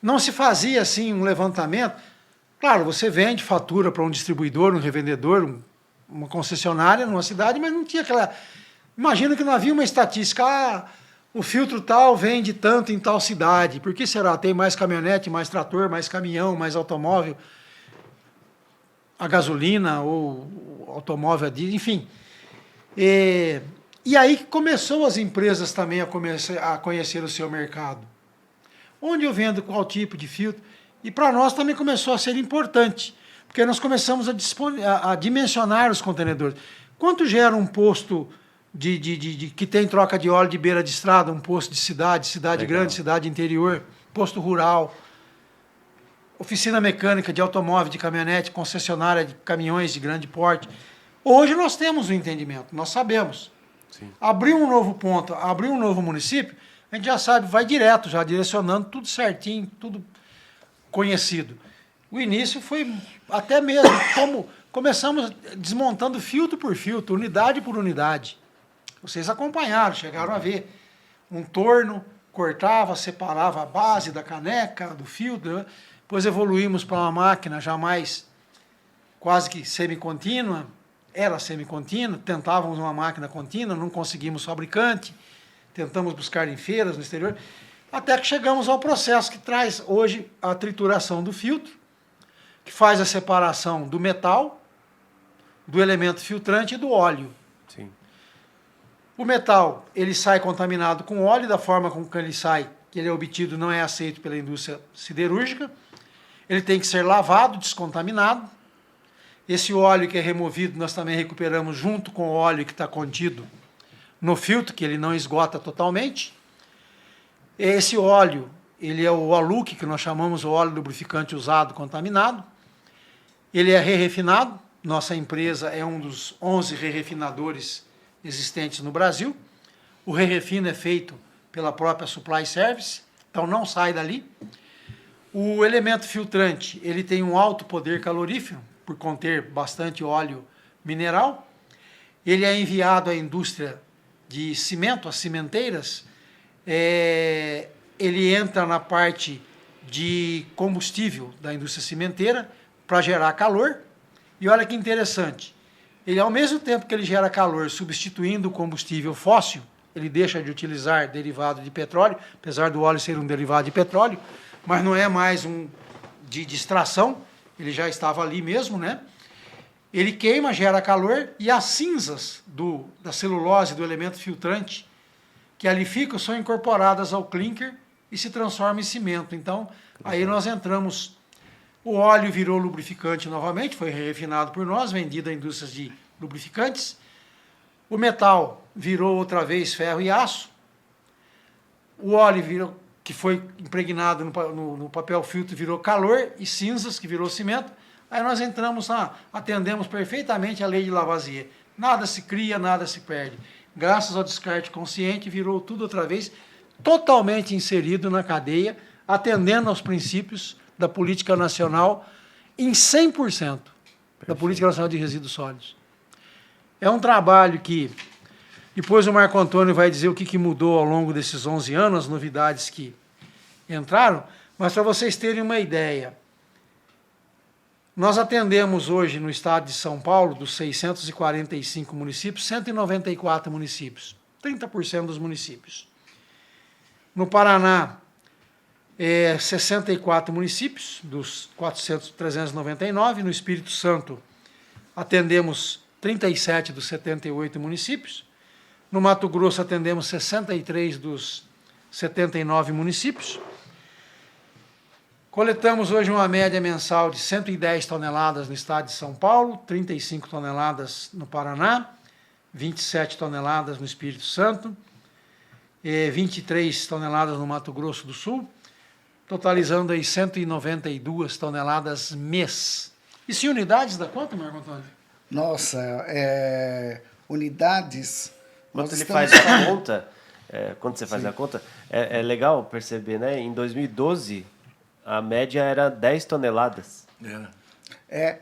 Não se fazia assim um levantamento. Claro, você vende, fatura para um distribuidor, um revendedor, uma concessionária numa cidade, mas não tinha aquela... Imagina que não havia uma estatística, o filtro tal vende tanto em tal cidade. Por que será? Tem mais caminhonete, mais trator, mais caminhão, mais automóvel, a gasolina ou automóvel a diesel, enfim. E aí começou as empresas também a conhecer o seu mercado. Onde eu vendo qual tipo de filtro. E para nós também começou a ser importante, porque nós começamos a dimensionar os contenedores. Quanto gera um posto que tem troca de óleo de beira de estrada, um posto de cidade grande, cidade interior, posto rural, oficina mecânica de automóvel, de caminhonete, concessionária de caminhões de grande porte. Hoje nós temos um entendimento, nós sabemos. Sim. Abrir um novo ponto, abrir um novo município, a gente já sabe, vai direto, já direcionando tudo certinho, tudo conhecido. O início foi até mesmo como começamos desmontando filtro por filtro, unidade por unidade. Vocês acompanharam, chegaram a ver. Um torno, cortava, separava a base da caneca, do filtro. Né? Depois evoluímos para uma máquina já mais quase que semi-contínua. Era semi-contínua, tentávamos uma máquina contínua, não conseguimos fabricante. Tentamos buscar em feiras no exterior. Até que chegamos ao processo que traz hoje a trituração do filtro, que faz a separação do metal do elemento filtrante e do óleo. Sim. O metal, ele sai contaminado com óleo, da forma com que ele sai, que ele é obtido, não é aceito pela indústria siderúrgica. Ele tem que ser lavado, descontaminado. Esse óleo que é removido, nós também recuperamos junto com o óleo que está contido no filtro, que ele não esgota totalmente. Esse óleo, ele é o aluque, que nós chamamos o óleo lubrificante usado contaminado. Ele é re-refinado. Nossa empresa é um dos 11 re-refinadores existentes no Brasil. O re-refino é feito pela própria Supply Service, então não sai dali. O elemento filtrante, ele tem um alto poder calorífero, por conter bastante óleo mineral. Ele é enviado à indústria de cimento, às cimenteiras. Ele entra na parte de combustível da indústria cimenteira para gerar calor. E olha que interessante, ele, ao mesmo tempo que ele gera calor substituindo o combustível fóssil, ele deixa de utilizar derivado de petróleo, apesar do óleo ser um derivado de petróleo, mas não é mais um de extração, ele já estava ali mesmo, né? Ele queima, gera calor, e as cinzas da celulose, do elemento filtrante, que ali ficam, são incorporadas ao clinker e se transformam em cimento. Então, aí nós entramos, o óleo virou lubrificante novamente, foi refinado por nós, vendido a indústrias de lubrificantes. O metal virou outra vez ferro e aço. O óleo virou, que foi impregnado no papel filtro, virou calor, e cinzas, que virou cimento. Aí nós entramos lá, atendemos perfeitamente a lei de Lavoisier. Nada se cria, nada se perde. Graças ao descarte consciente, virou tudo outra vez totalmente inserido na cadeia, atendendo aos princípios da política nacional em 100% da política nacional de resíduos sólidos. É um trabalho que, depois o Marco Antônio vai dizer o que mudou ao longo desses 11 anos, as novidades que entraram, mas para vocês terem uma ideia, nós atendemos hoje no estado de São Paulo, dos 645 municípios, 194 municípios, 30% dos municípios. No Paraná, 64 municípios, dos 399. No Espírito Santo, atendemos 37 dos 78 municípios. No Mato Grosso, atendemos 63 dos 79 municípios. Coletamos hoje uma média mensal de 110 toneladas no estado de São Paulo, 35 toneladas no Paraná, 27 toneladas no Espírito Santo, 23 toneladas no Mato Grosso do Sul, totalizando aí 192 toneladas mês. Isso em unidades dá quanto, Marco Antônio? Nossa, unidades... Quando ele faz a conta, quando você faz a conta, é legal perceber, né? Em 2012, a média era 10 toneladas. É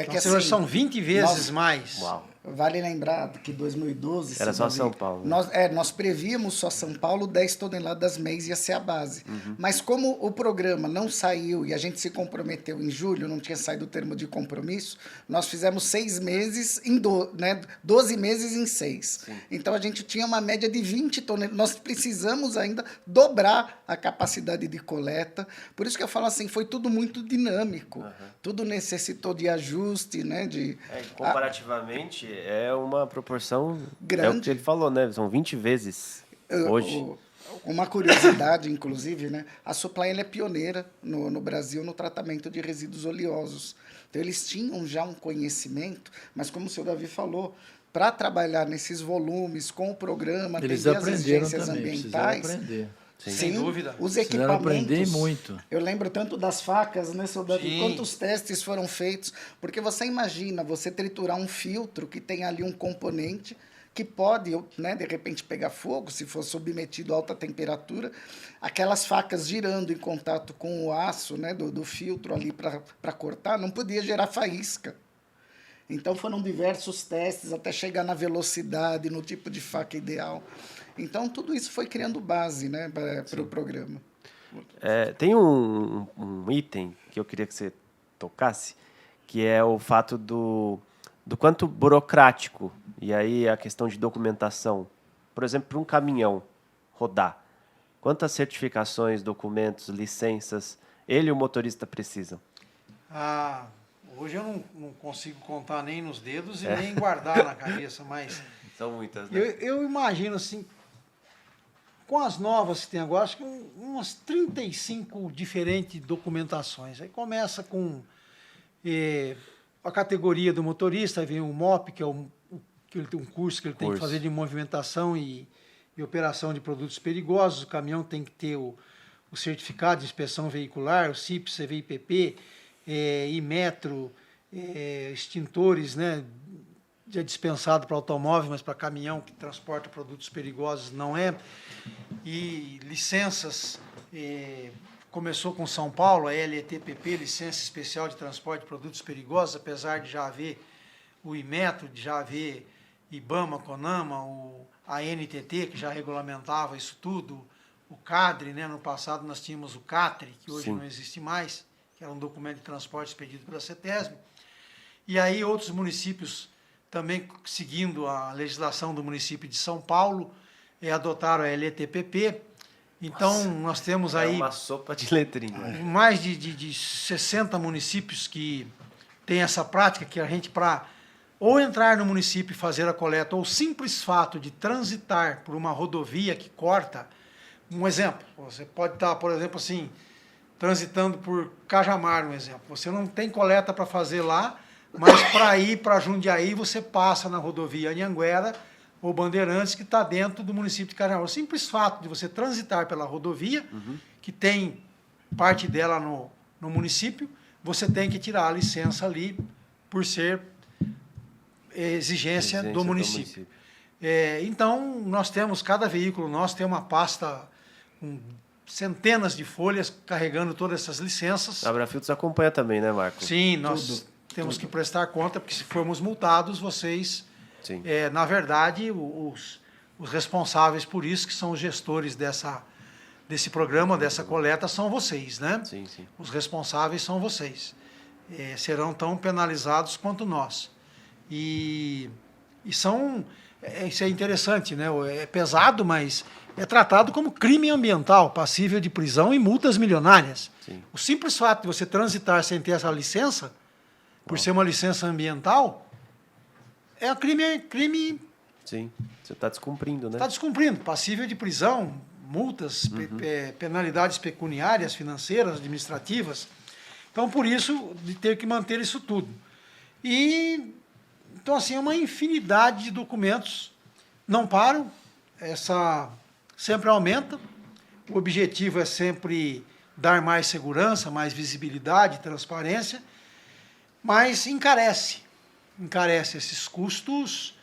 que assim, são 20 vezes mais. Uau. Vale lembrar que 2012... Era só São Paulo. Nós prevíamos só São Paulo, 10 toneladas mês ia ser a base. Uhum. Mas como o programa não saiu e a gente se comprometeu em julho, não tinha saído o termo de compromisso, nós fizemos 6 meses, 12 meses em 6. Sim. Então a gente tinha uma média de 20 toneladas. Nós precisamos ainda dobrar a capacidade de coleta. Por isso que eu falo assim, foi tudo muito dinâmico. Uhum. Tudo necessitou de ajuste, né? Comparativamente... É uma proporção grande. É o que ele falou, né? São 20 vezes hoje. Uma curiosidade, inclusive, né? A Supply é pioneira no Brasil no tratamento de resíduos oleosos. Então, eles tinham já um conhecimento, mas como o senhor Davi falou, para trabalhar nesses volumes, com o programa, eles atender as exigências também, ambientais... aprender. Sim, sem dúvida. Os equipamentos. Aprender muito. Eu lembro tanto das facas, né, seu Davi? Quantos testes foram feitos? Porque você imagina você triturar um filtro que tem ali um componente que pode, né, de repente pegar fogo, se for submetido a alta temperatura, aquelas facas girando em contato com o aço, né, do filtro ali para cortar, não podia gerar faísca. Então foram diversos testes até chegar na velocidade, no tipo de faca ideal. Então, tudo isso foi criando base, né, para o programa. Tem um item que eu queria que você tocasse, que é o fato do quanto burocrático, e aí a questão de documentação. Por exemplo, para um caminhão rodar, quantas certificações, documentos, licenças ele e o motorista precisam? Hoje eu não consigo contar nem nos dedos e nem guardar na cabeça, mas São muitas, né? eu imagino assim, com as novas que tem agora, acho que umas 35 diferentes documentações. Aí começa com a categoria do motorista, aí vem o MOP, que é que ele tem um curso que ele tem que fazer de movimentação e operação de produtos perigosos. O caminhão tem que ter o certificado de inspeção veicular, o CIP, CVIPP, Imetro, extintores, né? Já dispensado para automóvel, mas para caminhão que transporta produtos perigosos não é. E licenças, começou com São Paulo, a LETPP, Licença Especial de Transporte de Produtos Perigosos, apesar de já haver o Imetro, de já haver IBAMA, CONAMA, a NTT, que já regulamentava isso tudo, o CADRE, né? No passado nós tínhamos o CATRE, que hoje não existe mais, que era um documento de transporte expedido pela CETESB. E aí outros municípios, também seguindo a legislação do município de São Paulo, adotaram a LETPP. Então, nós temos aí... É uma sopa de letrinha. Mais de 60 municípios que têm essa prática, que a gente, para ou entrar no município e fazer a coleta, ou o simples fato de transitar por uma rodovia que corta... Um exemplo, você pode estar, por exemplo, assim, transitando por Cajamar, um exemplo. Você não tem coleta para fazer lá, mas para ir para Jundiaí, você passa na rodovia Anhanguera ou Bandeirantes, que está dentro do município de Cajamar. O simples fato de você transitar pela rodovia, que tem parte dela no município, você tem que tirar a licença ali por ser exigência do município. Então, nós temos, cada veículo nosso tem uma pasta com centenas de folhas carregando todas essas licenças. A Abrafiltros acompanha também, né, Marco? Sim, nós temos que prestar conta, porque se formos multados, vocês, na verdade, os responsáveis por isso, que são os gestores desse programa, dessa coleta, são vocês, né? Sim, sim. Os responsáveis são vocês. Serão tão penalizados quanto nós. E são... Isso é interessante, né? É pesado, mas é tratado como crime ambiental, passível de prisão e multas milionárias. Sim. O simples fato de você transitar sem ter essa licença, por ser uma licença ambiental, é crime... Sim, você está descumprindo, né? Está descumprindo, passível de prisão, multas, penalidades pecuniárias, financeiras, administrativas. Então, por isso, de ter que manter isso tudo. Então, assim, é uma infinidade de documentos, não param, sempre aumenta. O objetivo é sempre dar mais segurança, mais visibilidade, transparência, mas encarece esses custos,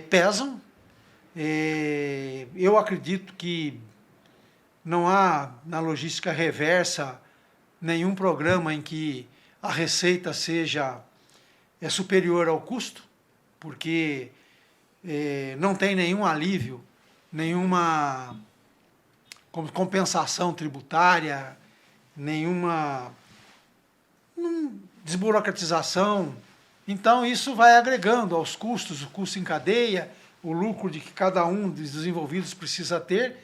pesam. Eu acredito que não há na logística reversa nenhum programa em que a receita seja superior ao custo, porque não tem nenhum alívio, nenhuma compensação tributária, nenhuma desburocratização. Então, isso vai agregando aos custos, o custo em cadeia, o lucro de que cada um dos desenvolvidos precisa ter,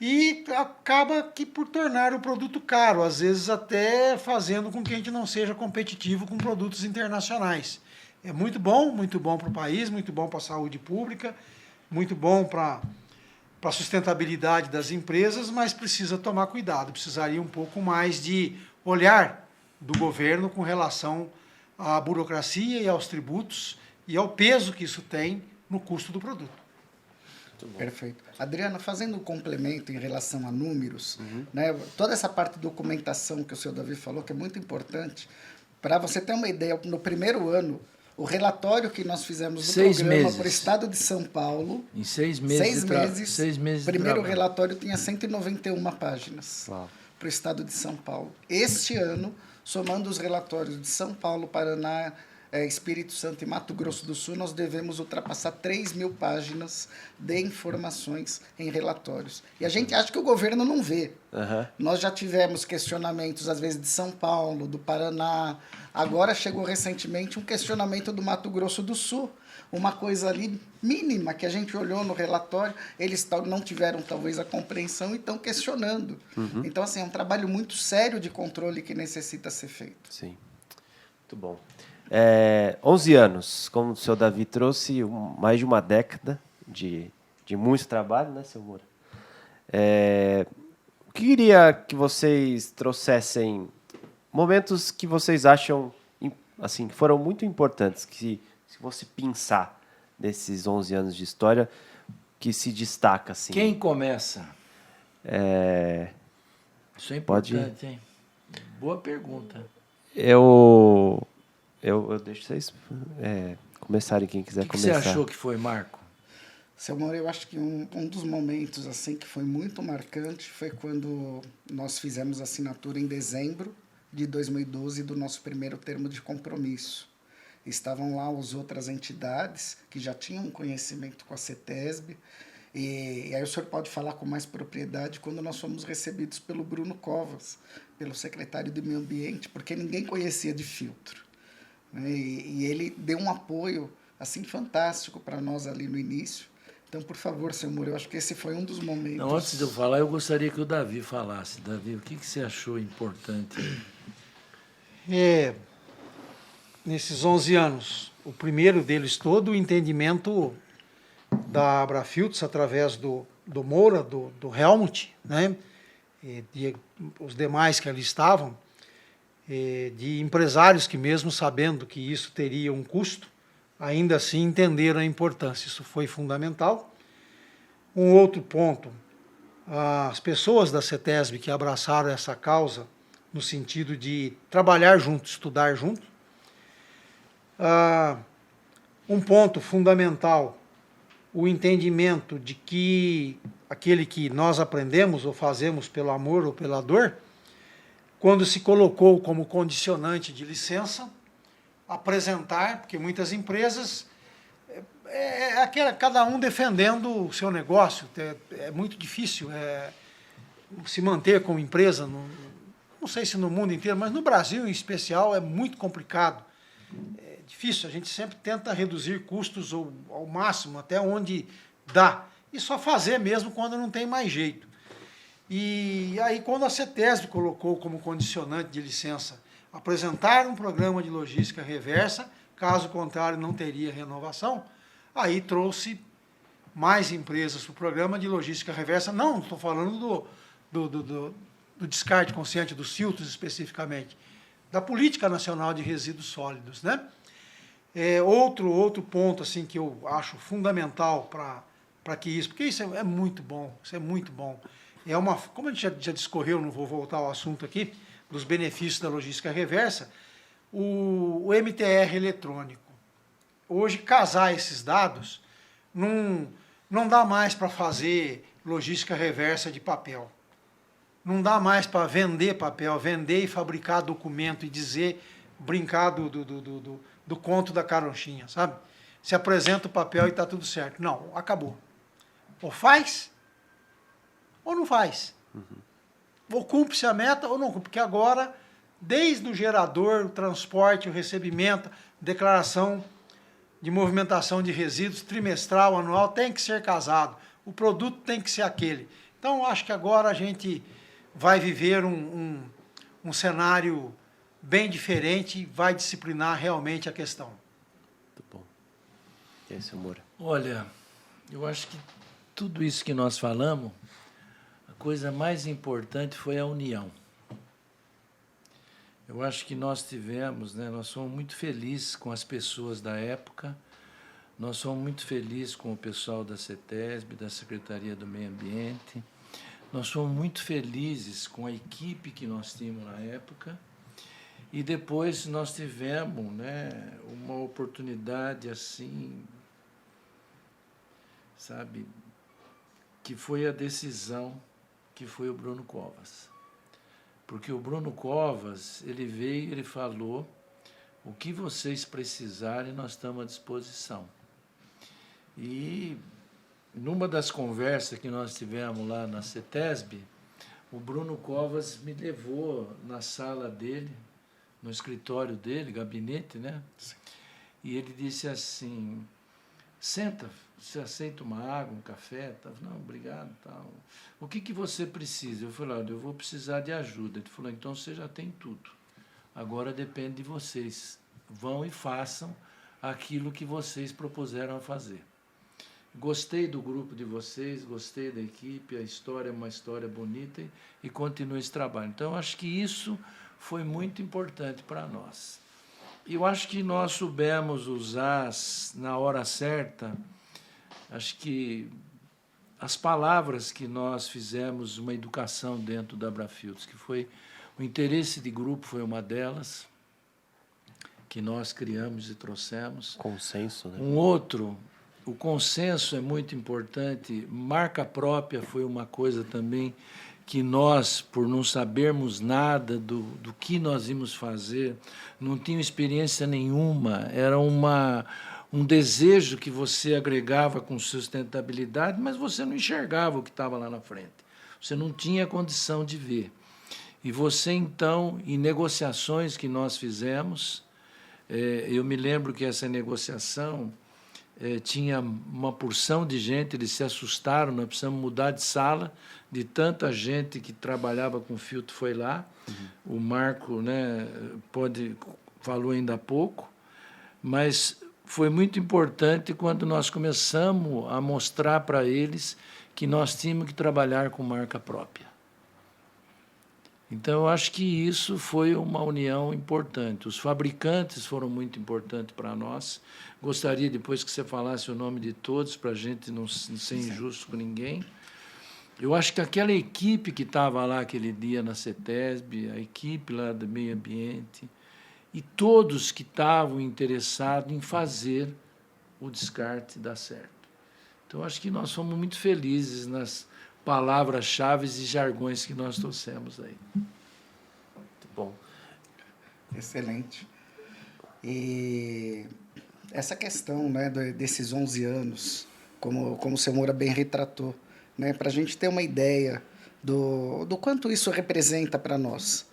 e acaba que por tornar o produto caro, às vezes até fazendo com que a gente não seja competitivo com produtos internacionais. É muito bom para o país, muito bom para a saúde pública, muito bom para a sustentabilidade das empresas, mas precisa tomar cuidado, precisaria um pouco mais de olhar do governo com relação à burocracia e aos tributos e ao peso que isso tem no custo do produto. Perfeito. Adriana, fazendo um complemento em relação a números, né, toda essa parte de documentação que o senhor Davi falou, que é muito importante, para você ter uma ideia, no primeiro ano, o relatório que nós fizemos do programa para o Estado de São Paulo... Em 6 meses. 6 meses. O primeiro relatório tinha 191 páginas para o Estado de São Paulo. Este ano, somando os relatórios de São Paulo, Paraná, Espírito Santo e Mato Grosso do Sul, nós devemos ultrapassar 3.000 páginas de informações em relatórios. E a gente acha que o governo não vê. Nós já tivemos questionamentos, às vezes, de São Paulo, do Paraná. Agora chegou recentemente um questionamento do Mato Grosso do Sul. Uma coisa ali mínima que a gente olhou no relatório, eles não tiveram talvez a compreensão e estão questionando. Então, assim, é um trabalho muito sério de controle que necessita ser feito. Sim. Muito bom. 11 anos, como o seu Davi trouxe, mais de uma década de muito trabalho, né, seu Moura? Eu queria que vocês trouxessem momentos que vocês acham assim, que foram muito importantes, que se você pensar nesses 11 anos de história, que se destaca. Assim. Quem começa? Isso é importante, hein? Boa pergunta. Eu deixo vocês começarem, quem quiser começar. O que você achou que foi, Marco? Seu Moura, eu acho que um dos momentos assim que foi muito marcante foi quando nós fizemos a assinatura em dezembro de 2012 do nosso primeiro termo de compromisso. Estavam lá as outras entidades que já tinham conhecimento com a CETESB, e aí o senhor pode falar com mais propriedade quando nós fomos recebidos pelo Bruno Covas, pelo secretário de Meio Ambiente, porque ninguém conhecia de filtro. Né? E ele deu um apoio assim fantástico para nós ali no início. Então, por favor, senhor Moura, eu acho que esse foi um dos momentos... Não, antes de eu falar, eu gostaria que o Davi falasse. Davi, o que você achou importante? Nesses 11 anos, o primeiro deles todo, o entendimento da Abrafiltros, através do Moura, do Helmut, né? E os demais que ali estavam, de empresários que mesmo sabendo que isso teria um custo, ainda assim entenderam a importância. Isso foi fundamental. Um outro ponto, as pessoas da CETESB que abraçaram essa causa no sentido de trabalhar junto, estudar junto. Um ponto fundamental, o entendimento de que aquele que nós aprendemos ou fazemos pelo amor ou pela dor, quando se colocou como condicionante de licença, apresentar, porque muitas empresas, cada um defendendo o seu negócio, é muito difícil se manter como empresa, não sei se no mundo inteiro, mas no Brasil em especial é muito complicado, é difícil, a gente sempre tenta reduzir custos ao máximo, até onde dá, e só fazer mesmo quando não tem mais jeito. E aí quando a CETESB colocou como condicionante de licença apresentar um programa de logística reversa, caso contrário não teria renovação, aí trouxe mais empresas para o programa de logística reversa. Não estou falando do descarte consciente dos filtros especificamente, da Política Nacional de Resíduos Sólidos. Né? Outro ponto assim, que eu acho fundamental para que isso, porque isso é muito bom, isso é muito bom. Como a gente já discorreu, não vou voltar ao assunto aqui, dos benefícios da logística reversa, o MTR eletrônico. Hoje, casar esses dados não dá mais para fazer logística reversa de papel. Não dá mais para vender papel, vender e fabricar documento e brincar do conto da caronchinha, sabe? Se apresenta o papel e está tudo certo. Não, acabou. Ou faz, ou não faz. Ou cumpre-se a meta ou não cumpre, porque agora, desde o gerador, o transporte, o recebimento, declaração de movimentação de resíduos trimestral, anual, tem que ser casado. O produto tem que ser aquele. Então, acho que agora a gente vai viver um cenário bem diferente e vai disciplinar realmente a questão. Muito bom. E aí, seu Moura? Olha, eu acho que tudo isso que nós falamos, a coisa mais importante foi a união. Eu acho que nós tivemos, nós fomos muito felizes com as pessoas da época, nós fomos muito felizes com o pessoal da CETESB, da Secretaria do Meio Ambiente, nós fomos muito felizes com a equipe que nós tínhamos na época, e depois nós tivemos uma oportunidade assim, sabe, que foi a decisão que foi o Bruno Covas. Porque o Bruno Covas, ele veio e ele falou: o que vocês precisarem, nós estamos à disposição. E numa das conversas que nós tivemos lá na CETESB, o Bruno Covas me levou na sala dele, no escritório dele, gabinete, né? Sim. E ele disse assim: senta, você aceita uma água, um café? Não, obrigado. Tal. O que você precisa? Eu falei: olha, eu vou precisar de ajuda. Ele falou: então você já tem tudo. Agora depende de vocês. Vão e façam aquilo que vocês propuseram a fazer. Gostei do grupo de vocês, gostei da equipe, a história é uma história bonita e continue esse trabalho. Então, acho que isso foi muito importante para nós. Eu acho que nós soubemos usar, na hora certa, acho que as palavras que nós fizemos uma educação dentro da Abrafiltros, que foi o interesse de grupo, foi uma delas, que nós criamos e trouxemos. Consenso, né? Um outro, o consenso é muito importante, marca própria foi uma coisa também que nós, por não sabermos nada do que nós íamos fazer, não tínhamos experiência nenhuma, era um desejo que você agregava com sustentabilidade, mas você não enxergava o que estava lá na frente. Você não tinha condição de ver. E você, então, em negociações que nós fizemos, eu me lembro que essa negociação tinha uma porção de gente, eles se assustaram, nós precisamos mudar de sala, de tanta gente que trabalhava com filtro foi lá. O Marco, né, falou ainda há pouco, mas foi muito importante quando nós começamos a mostrar para eles que nós tínhamos que trabalhar com marca própria. Então, eu acho que isso foi uma união importante. Os fabricantes foram muito importantes para nós. Gostaria, depois, que você falasse o nome de todos, para a gente não ser injusto com ninguém. Eu acho que aquela equipe que estava lá aquele dia na CETESB, a equipe lá do meio ambiente, e todos que estavam interessados em fazer o descarte dar certo. Então, acho que nós fomos muito felizes nas palavras-chave e jargões que nós trouxemos aí. Muito bom. Excelente. E essa questão, né, desses 11 anos, como o seu Moura bem retratou, né, para a gente ter uma ideia do quanto isso representa para nós.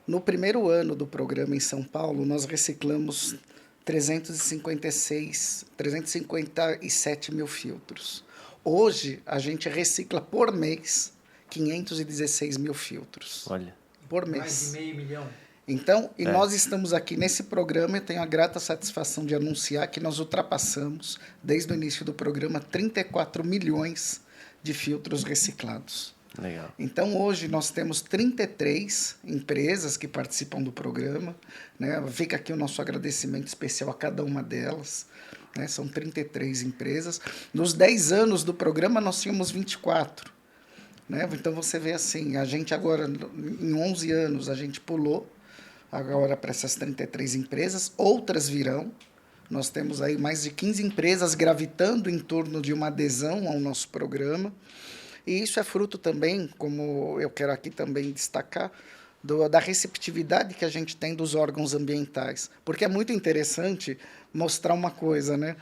No primeiro ano do programa em São Paulo, nós reciclamos 357 mil filtros. Hoje, a gente recicla por mês 516 mil filtros. Olha. Por mês. Mais de 500 mil. Então, nós estamos aqui nesse programa e tenho a grata satisfação de anunciar que nós ultrapassamos, desde o início do programa, 34 milhões de filtros reciclados. Legal. Então, hoje, nós temos 33 empresas que participam do programa, né? Fica aqui o nosso agradecimento especial a cada uma delas. Né? São 33 empresas. Nos 10 anos do programa, nós tínhamos 24. Né? Então, você vê assim, a gente agora, em 11 anos, a gente pulou agora para essas 33 empresas, outras virão. Nós temos aí mais de 15 empresas gravitando em torno de uma adesão ao nosso programa. E isso é fruto também, como eu quero aqui também destacar, da receptividade que a gente tem dos órgãos ambientais. Porque é muito interessante mostrar uma coisa, né?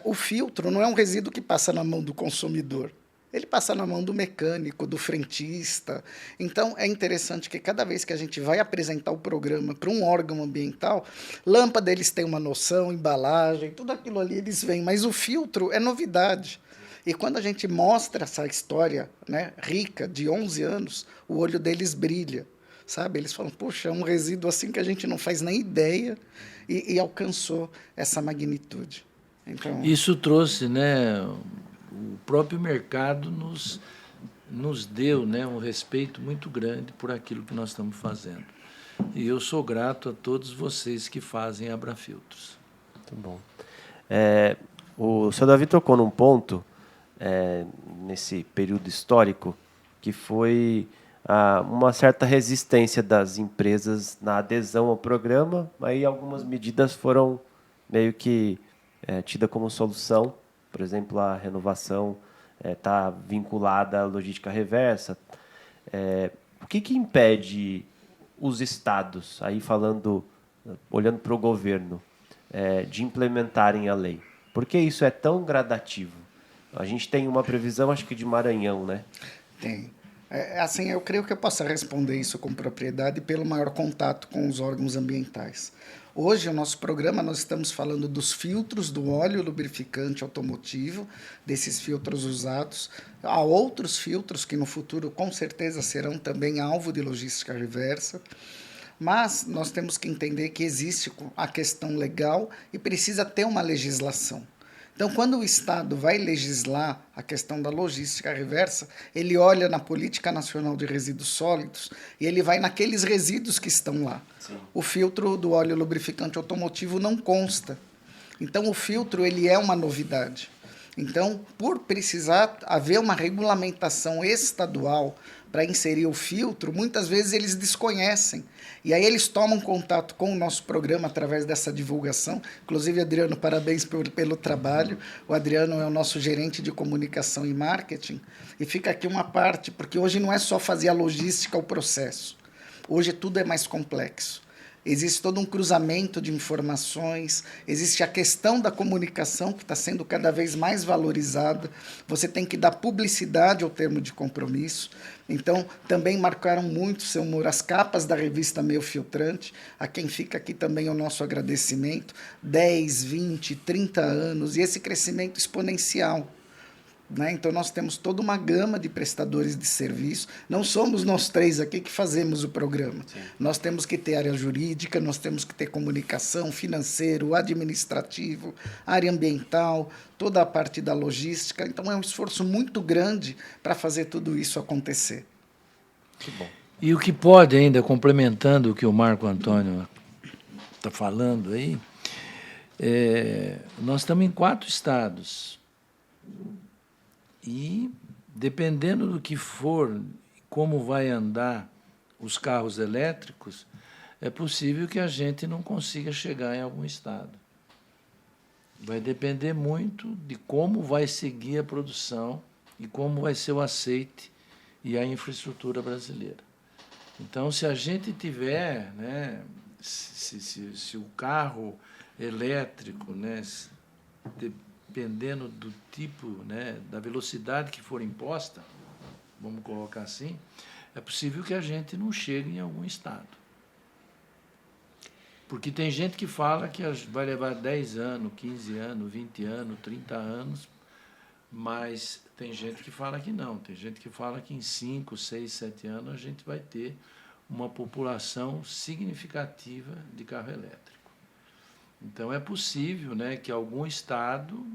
O filtro não é um resíduo que passa na mão do consumidor. Ele passa na mão do mecânico, do frentista. Então, é interessante que cada vez que a gente vai apresentar o programa para um órgão ambiental, lâmpada eles têm uma noção, embalagem, tudo aquilo ali eles veem. Mas o filtro é novidade. E quando a gente mostra essa história, né, rica, de 11 anos, o olho deles brilha. Sabe? Eles falam, poxa, é um resíduo assim que a gente não faz nem ideia e alcançou essa magnitude. Então, isso trouxe, né, o próprio mercado nos deu, né, um respeito muito grande por aquilo que nós estamos fazendo. E eu sou grato a todos vocês que fazem Abrafiltros. Muito bom. O Sr. Davi tocou num ponto, nesse período histórico, que foi uma certa resistência das empresas na adesão ao programa, aí algumas medidas foram meio que tidas como solução. Por exemplo, a renovação está vinculada à logística reversa. O que impede os estados, aí olhando para o governo, de implementarem a lei? Por que isso é tão gradativo? A gente tem uma previsão, acho que de Maranhão, né? Tem. Assim, eu creio que eu possa responder isso com propriedade pelo maior contato com os órgãos ambientais. Hoje, o nosso programa, nós estamos falando dos filtros do óleo lubrificante automotivo, desses filtros usados. Há outros filtros que no futuro, com certeza, serão também alvo de logística reversa. Mas nós temos que entender que existe a questão legal e precisa ter uma legislação. Então, quando o Estado vai legislar a questão da logística reversa, ele olha na Política Nacional de Resíduos Sólidos e ele vai naqueles resíduos que estão lá. Sim. O filtro do óleo lubrificante automotivo não consta. Então, o filtro ele é uma novidade. Então, por precisar haver uma regulamentação estadual para inserir o filtro, muitas vezes eles desconhecem. E aí eles tomam contato com o nosso programa através dessa divulgação. Inclusive, Adriano, parabéns pelo trabalho. O Adriano é o nosso gerente de comunicação e marketing. E fica aqui uma parte, porque hoje não é só fazer a logística, o processo. Hoje tudo é mais complexo. Existe todo um cruzamento de informações, existe a questão da comunicação que está sendo cada vez mais valorizada. Você tem que dar publicidade ao termo de compromisso. Então, também marcaram muito, seu humor, as capas da revista Meio Filtrante, a quem fica aqui também o nosso agradecimento. 10, 20, 30 anos, e esse crescimento exponencial. Né? Então, nós temos toda uma gama de prestadores de serviço. Não somos nós três aqui que fazemos o programa. Sim. Nós temos que ter área jurídica, nós temos que ter comunicação, financeiro, administrativo, área ambiental, toda a parte da logística. Então, é um esforço muito grande para fazer tudo isso acontecer. Que bom. E o que pode ainda, complementando o que o Marco Antônio está falando aí, nós estamos em 4 estados. E, dependendo do que for, como vai andar os carros elétricos, é possível que a gente não consiga chegar em algum estado. Vai depender muito de como vai seguir a produção e como vai ser o aceite e a infraestrutura brasileira. Então, se a gente tiver, né, se o carro elétrico, né, dependendo do tipo, né, da velocidade que for imposta, vamos colocar assim, é possível que a gente não chegue em algum estado. Porque tem gente que fala que vai levar 10 anos, 15 anos, 20 anos, 30 anos, mas tem gente que fala que não. Tem gente que fala que em 5, 6, 7 anos a gente vai ter uma população significativa de carro elétrico. Então, é possível, né, que algum estado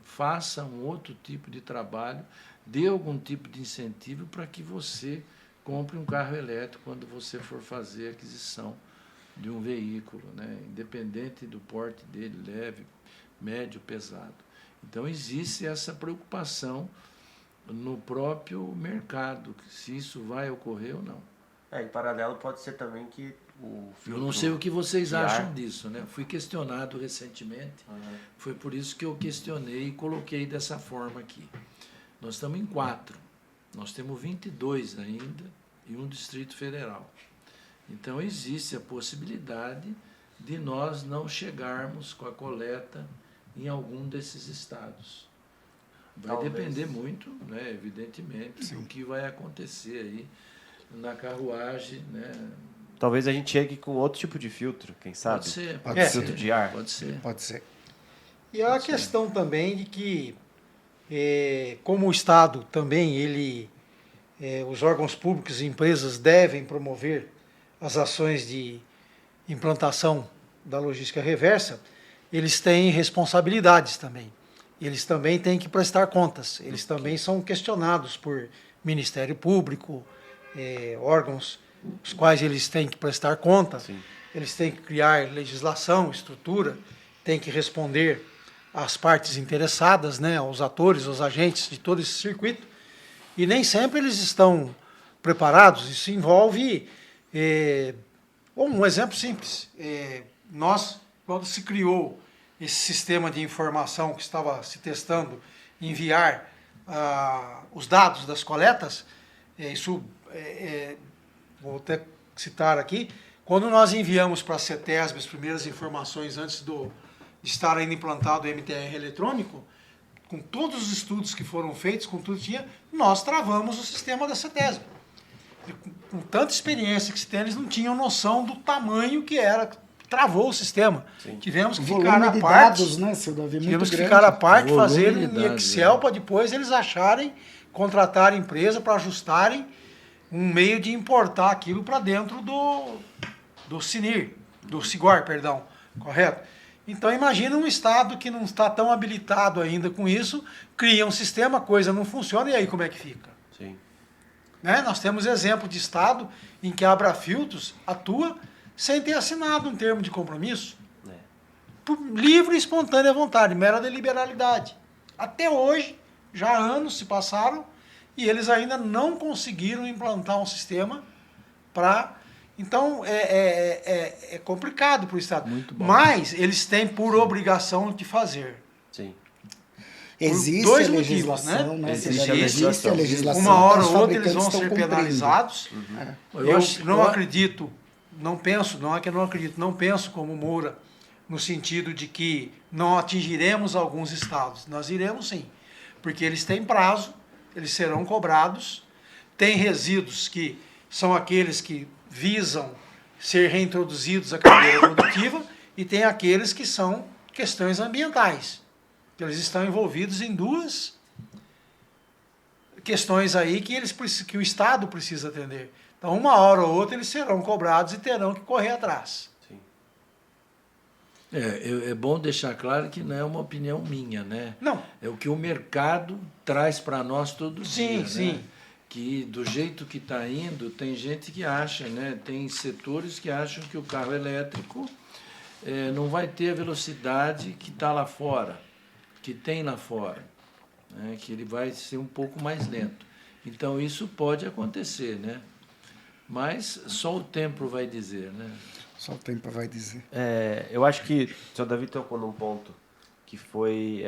faça um outro tipo de trabalho, dê algum tipo de incentivo para que você compre um carro elétrico quando você for fazer a aquisição de um veículo, né, independente do porte dele, leve, médio, pesado. Então, existe essa preocupação no próprio mercado, se isso vai ocorrer ou não. Em paralelo, pode ser também que eu não sei o que vocês acham disso, né? Fui questionado recentemente, foi por isso que eu questionei e coloquei dessa forma aqui. Nós estamos em 4, nós temos 22 ainda e um Distrito Federal. Então, existe a possibilidade de nós não chegarmos com a coleta em algum desses estados. Vai depender muito, né, evidentemente, do que vai acontecer aí na carruagem, né? Talvez a gente chegue com outro tipo de filtro, quem sabe? Pode ser. Filtro de ar. Pode ser. Pode ser. E há a questão também de que, como o Estado também, os órgãos públicos e empresas devem promover as ações de implantação da logística reversa, eles têm responsabilidades também. Eles também têm que prestar contas. Eles também são questionados por Ministério Público, órgãos os quais eles têm que prestar conta. Sim. Eles têm que criar legislação, estrutura, têm que responder às partes interessadas, né, aos atores, aos agentes de todo esse circuito, e nem sempre eles estão preparados. Isso envolve, um exemplo simples, quando se criou esse sistema de informação que estava se testando, enviar os dados das coletas, vou até citar aqui, quando nós enviamos para a CETESB as primeiras informações antes de estar ainda implantado o MTR eletrônico, com todos os estudos que foram feitos, com tudo que tinha, nós travamos o sistema da CETESB. E com tanta experiência que se tem, eles não tinham noção do tamanho que era, travou o sistema. Sim. Tivemos que ficar à parte, dados, né, seu Davi, tivemos que ficar à parte, fazer em Excel, para depois eles acharem, contratar empresa para ajustarem um meio de importar aquilo para dentro do SIGOR, perdão, correto? Então imagina um estado que não está tão habilitado ainda com isso, cria um sistema, a coisa não funciona, e aí como é que fica? Sim. Né? Nós temos exemplo de estado em que a Abrafiltros atua sem ter assinado um termo de compromisso. Por livre e espontânea vontade, mera deliberalidade. Até hoje, já anos se passaram, e eles ainda não conseguiram implantar um sistema para... Então, é complicado para o Estado. Mas eles têm por obrigação de fazer. Sim. Existe dois a motivos, legislação, né? Existe a legislação. Uma hora Os ou outra eles fabricantes vão estão ser cumprindo. penalizados. Eu acho- Não acredito, não penso, não é que eu não acredito, não penso como Moura, no sentido de que não atingiremos alguns estados. Nós iremos sim, porque eles têm prazo, eles serão cobrados, tem resíduos que são aqueles que visam ser reintroduzidos à cadeia produtiva e tem aqueles que são questões ambientais. Eles estão envolvidos em duas questões aí que o Estado precisa atender. Então, uma hora ou outra, eles serão cobrados e terão que correr atrás. Sim. É bom deixar claro que não é uma opinião minha, né? Não. É o que o mercado traz para nós todo Sim, dia, sim. né? Que do jeito que está indo, tem gente que acha, né? Tem setores que acham que o carro elétrico não vai ter a velocidade que está lá fora, que tem lá fora, né? Que ele vai ser um pouco mais lento. Então isso pode acontecer, né? Mas só o tempo vai dizer, né? Só o tempo vai dizer. Eu acho que o senhor Davi tocou num ponto que foi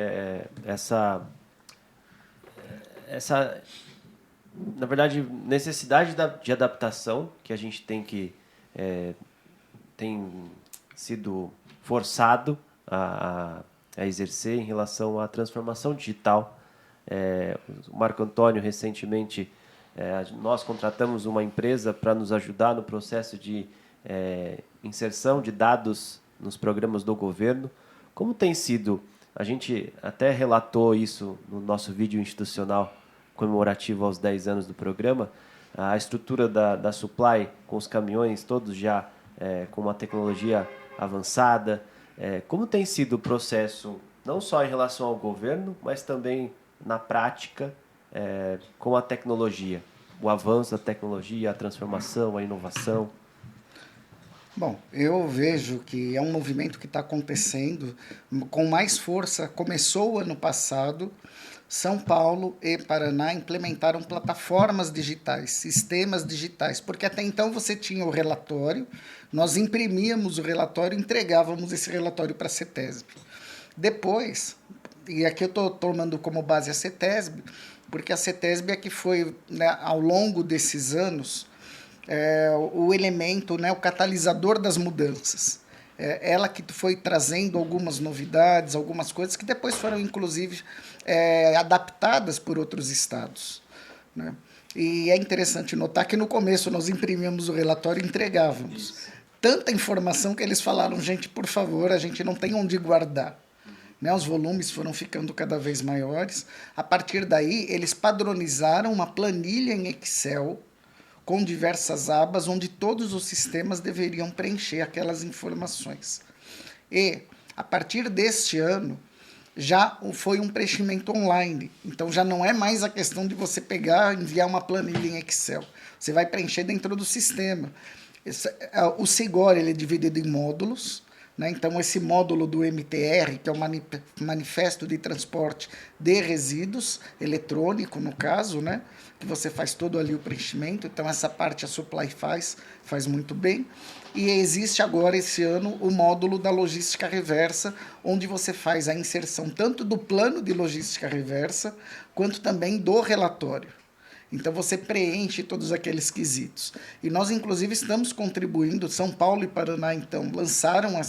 essa, na verdade, necessidade de adaptação que a gente tem sido forçado a exercer em relação à transformação digital. O Marco Antônio, recentemente, nós contratamos uma empresa para nos ajudar no processo de inserção de dados nos programas do governo. Como tem sido? A gente até relatou isso no nosso vídeo institucional comemorativo aos 10 anos do programa, a estrutura da Supply, com os caminhões todos já com uma tecnologia avançada. Como tem sido o processo, não só em relação ao governo, mas também na prática, com a tecnologia? O avanço da tecnologia, a transformação, a inovação? Bom, eu vejo que é um movimento que está acontecendo com mais força. Começou o ano passado, São Paulo e Paraná implementaram plataformas digitais, sistemas digitais, porque até então você tinha o relatório, nós imprimíamos o relatório e entregávamos esse relatório para a CETESB. Depois, e aqui eu estou tomando como base a CETESB, porque a CETESB é que foi, né, ao longo desses anos, o elemento, né, o catalisador das mudanças. Ela que foi trazendo algumas novidades, algumas coisas que depois foram, inclusive, adaptadas por outros estados, né? E é interessante notar que no começo nós imprimíamos o relatório e entregávamos. Tanta informação que eles falaram, gente, por favor, a gente não tem onde guardar. Né, os volumes foram ficando cada vez maiores. A partir daí, eles padronizaram uma planilha em Excel com diversas abas, onde todos os sistemas deveriam preencher aquelas informações. E, a partir deste ano, já foi um preenchimento online. Então, já não é mais a questão de você pegar e enviar uma planilha em Excel. Você vai preencher dentro do sistema. O SIGOR ele é dividido em módulos, né? Então, esse módulo do MTR, que é o Manifesto de Transporte de Resíduos, eletrônico no caso, né? Que você faz todo ali o preenchimento. Então, essa parte a Supply faz muito bem. E existe agora, esse ano, o módulo da logística reversa, onde você faz a inserção tanto do plano de logística reversa, quanto também do relatório. Então, você preenche todos aqueles quesitos. E nós, inclusive, estamos contribuindo. São Paulo e Paraná, então, lançaram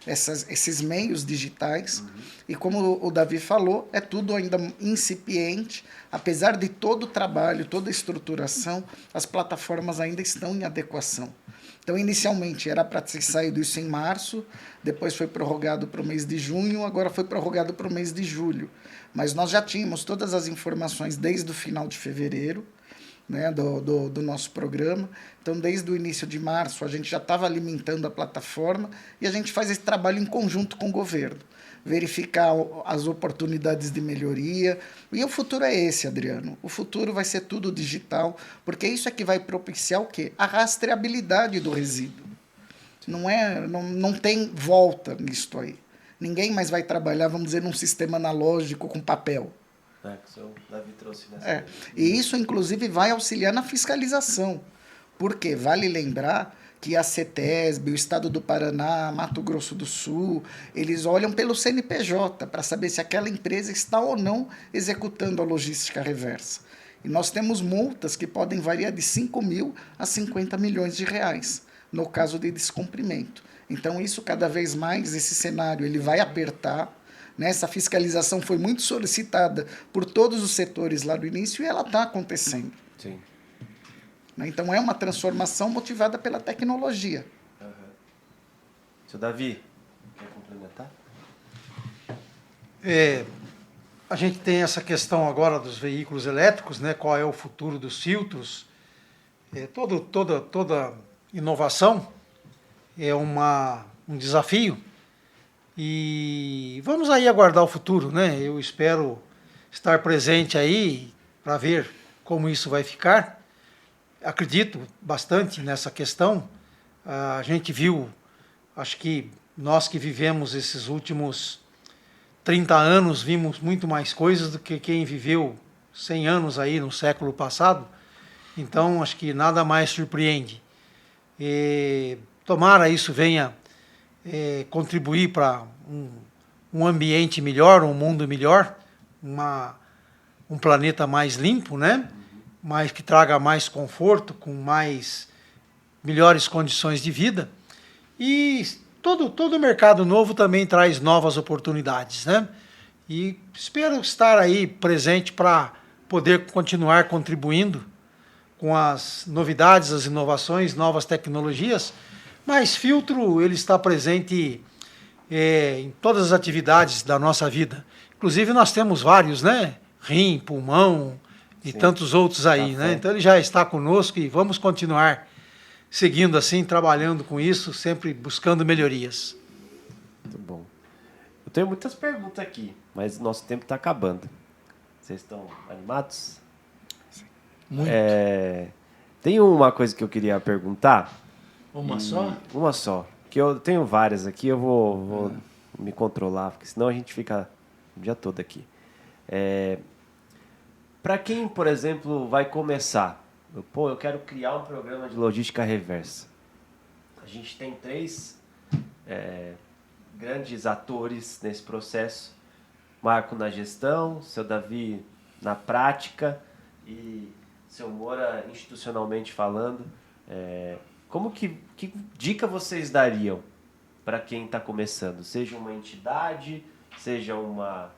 esses meios digitais. Uhum. E como o Davi falou, é tudo ainda incipiente. Apesar de todo o trabalho, toda a estruturação, as plataformas ainda estão em adequação. Então, inicialmente, era para ter saído isso em março, depois foi prorrogado para o mês de junho, agora foi prorrogado para o mês de julho. Mas nós já tínhamos todas as informações desde o final de fevereiro, né, do nosso programa. Então, desde o início de março, a gente já estava alimentando a plataforma e a gente faz esse trabalho em conjunto com o governo, verificar as oportunidades de melhoria. E o futuro é esse, Adriano. O futuro vai ser tudo digital, porque isso é que vai propiciar o quê? A rastreabilidade do resíduo. Não tem volta nisso aí. Ninguém mais vai trabalhar, vamos dizer, num sistema analógico com papel. Que o Davi trouxe nessa E isso, inclusive, vai auxiliar na fiscalização. Porque vale lembrar que a CETESB, o Estado do Paraná, Mato Grosso do Sul, eles olham pelo CNPJ para saber se aquela empresa está ou não executando a logística reversa. E nós temos multas que podem variar de 5 mil a 50 milhões de reais, no caso de descumprimento. Então, isso cada vez mais, esse cenário, ele vai apertar. Né? Essa fiscalização foi muito solicitada por todos os setores lá no início e ela está acontecendo. Sim. Então, é uma transformação motivada pela tecnologia. Seu Davi, quer complementar? A gente tem essa questão agora dos veículos elétricos, né? Qual é o futuro dos filtros. Toda inovação é um desafio. E vamos aí aguardar o futuro, né? Eu espero estar presente aí para ver como isso vai ficar. Acredito bastante nessa questão. A gente viu, acho que nós que vivemos esses últimos 30 anos, vimos muito mais coisas do que quem viveu 100 anos aí no século passado. Então, acho que nada mais surpreende. Tomara isso venha contribuir para um ambiente melhor, um mundo melhor, um planeta mais limpo, né? Mas que traga mais conforto, com melhores condições de vida. E todo mercado novo também traz novas oportunidades, né? E espero estar aí presente para poder continuar contribuindo com as novidades, as inovações, novas tecnologias. Mas filtro, ele está presente em todas as atividades da nossa vida. Inclusive, nós temos vários, né? Rim, pulmão e Sim. Tantos outros aí, né? Então, ele já está conosco e vamos continuar seguindo assim, trabalhando com isso, sempre buscando melhorias. Muito bom. Eu tenho muitas perguntas aqui, mas nosso tempo está acabando. Vocês estão animados? Muito. Tem uma coisa que eu queria perguntar. Uma só? Uma só. Que eu tenho várias aqui, eu vou me controlar, porque senão a gente fica o dia todo aqui. Para quem, por exemplo, vai começar, eu quero criar um programa de logística reversa. A gente tem 3 grandes atores nesse processo. Marco na gestão, seu Davi na prática e seu Moura institucionalmente falando. Que dica vocês dariam para quem está começando? Seja uma entidade, seja uma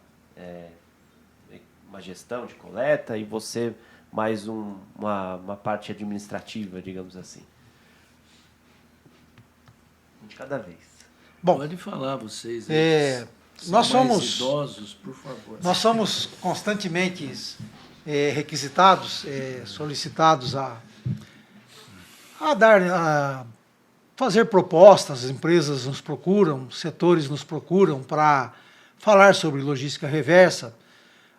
gestão de coleta e você mais uma parte administrativa, digamos assim. Um de cada vez. Bom, pode falar vocês. Nós somos mais idosos, por favor. Nós somos constantemente requisitados, solicitados a fazer propostas. As empresas nos procuram, setores nos procuram para falar sobre logística reversa.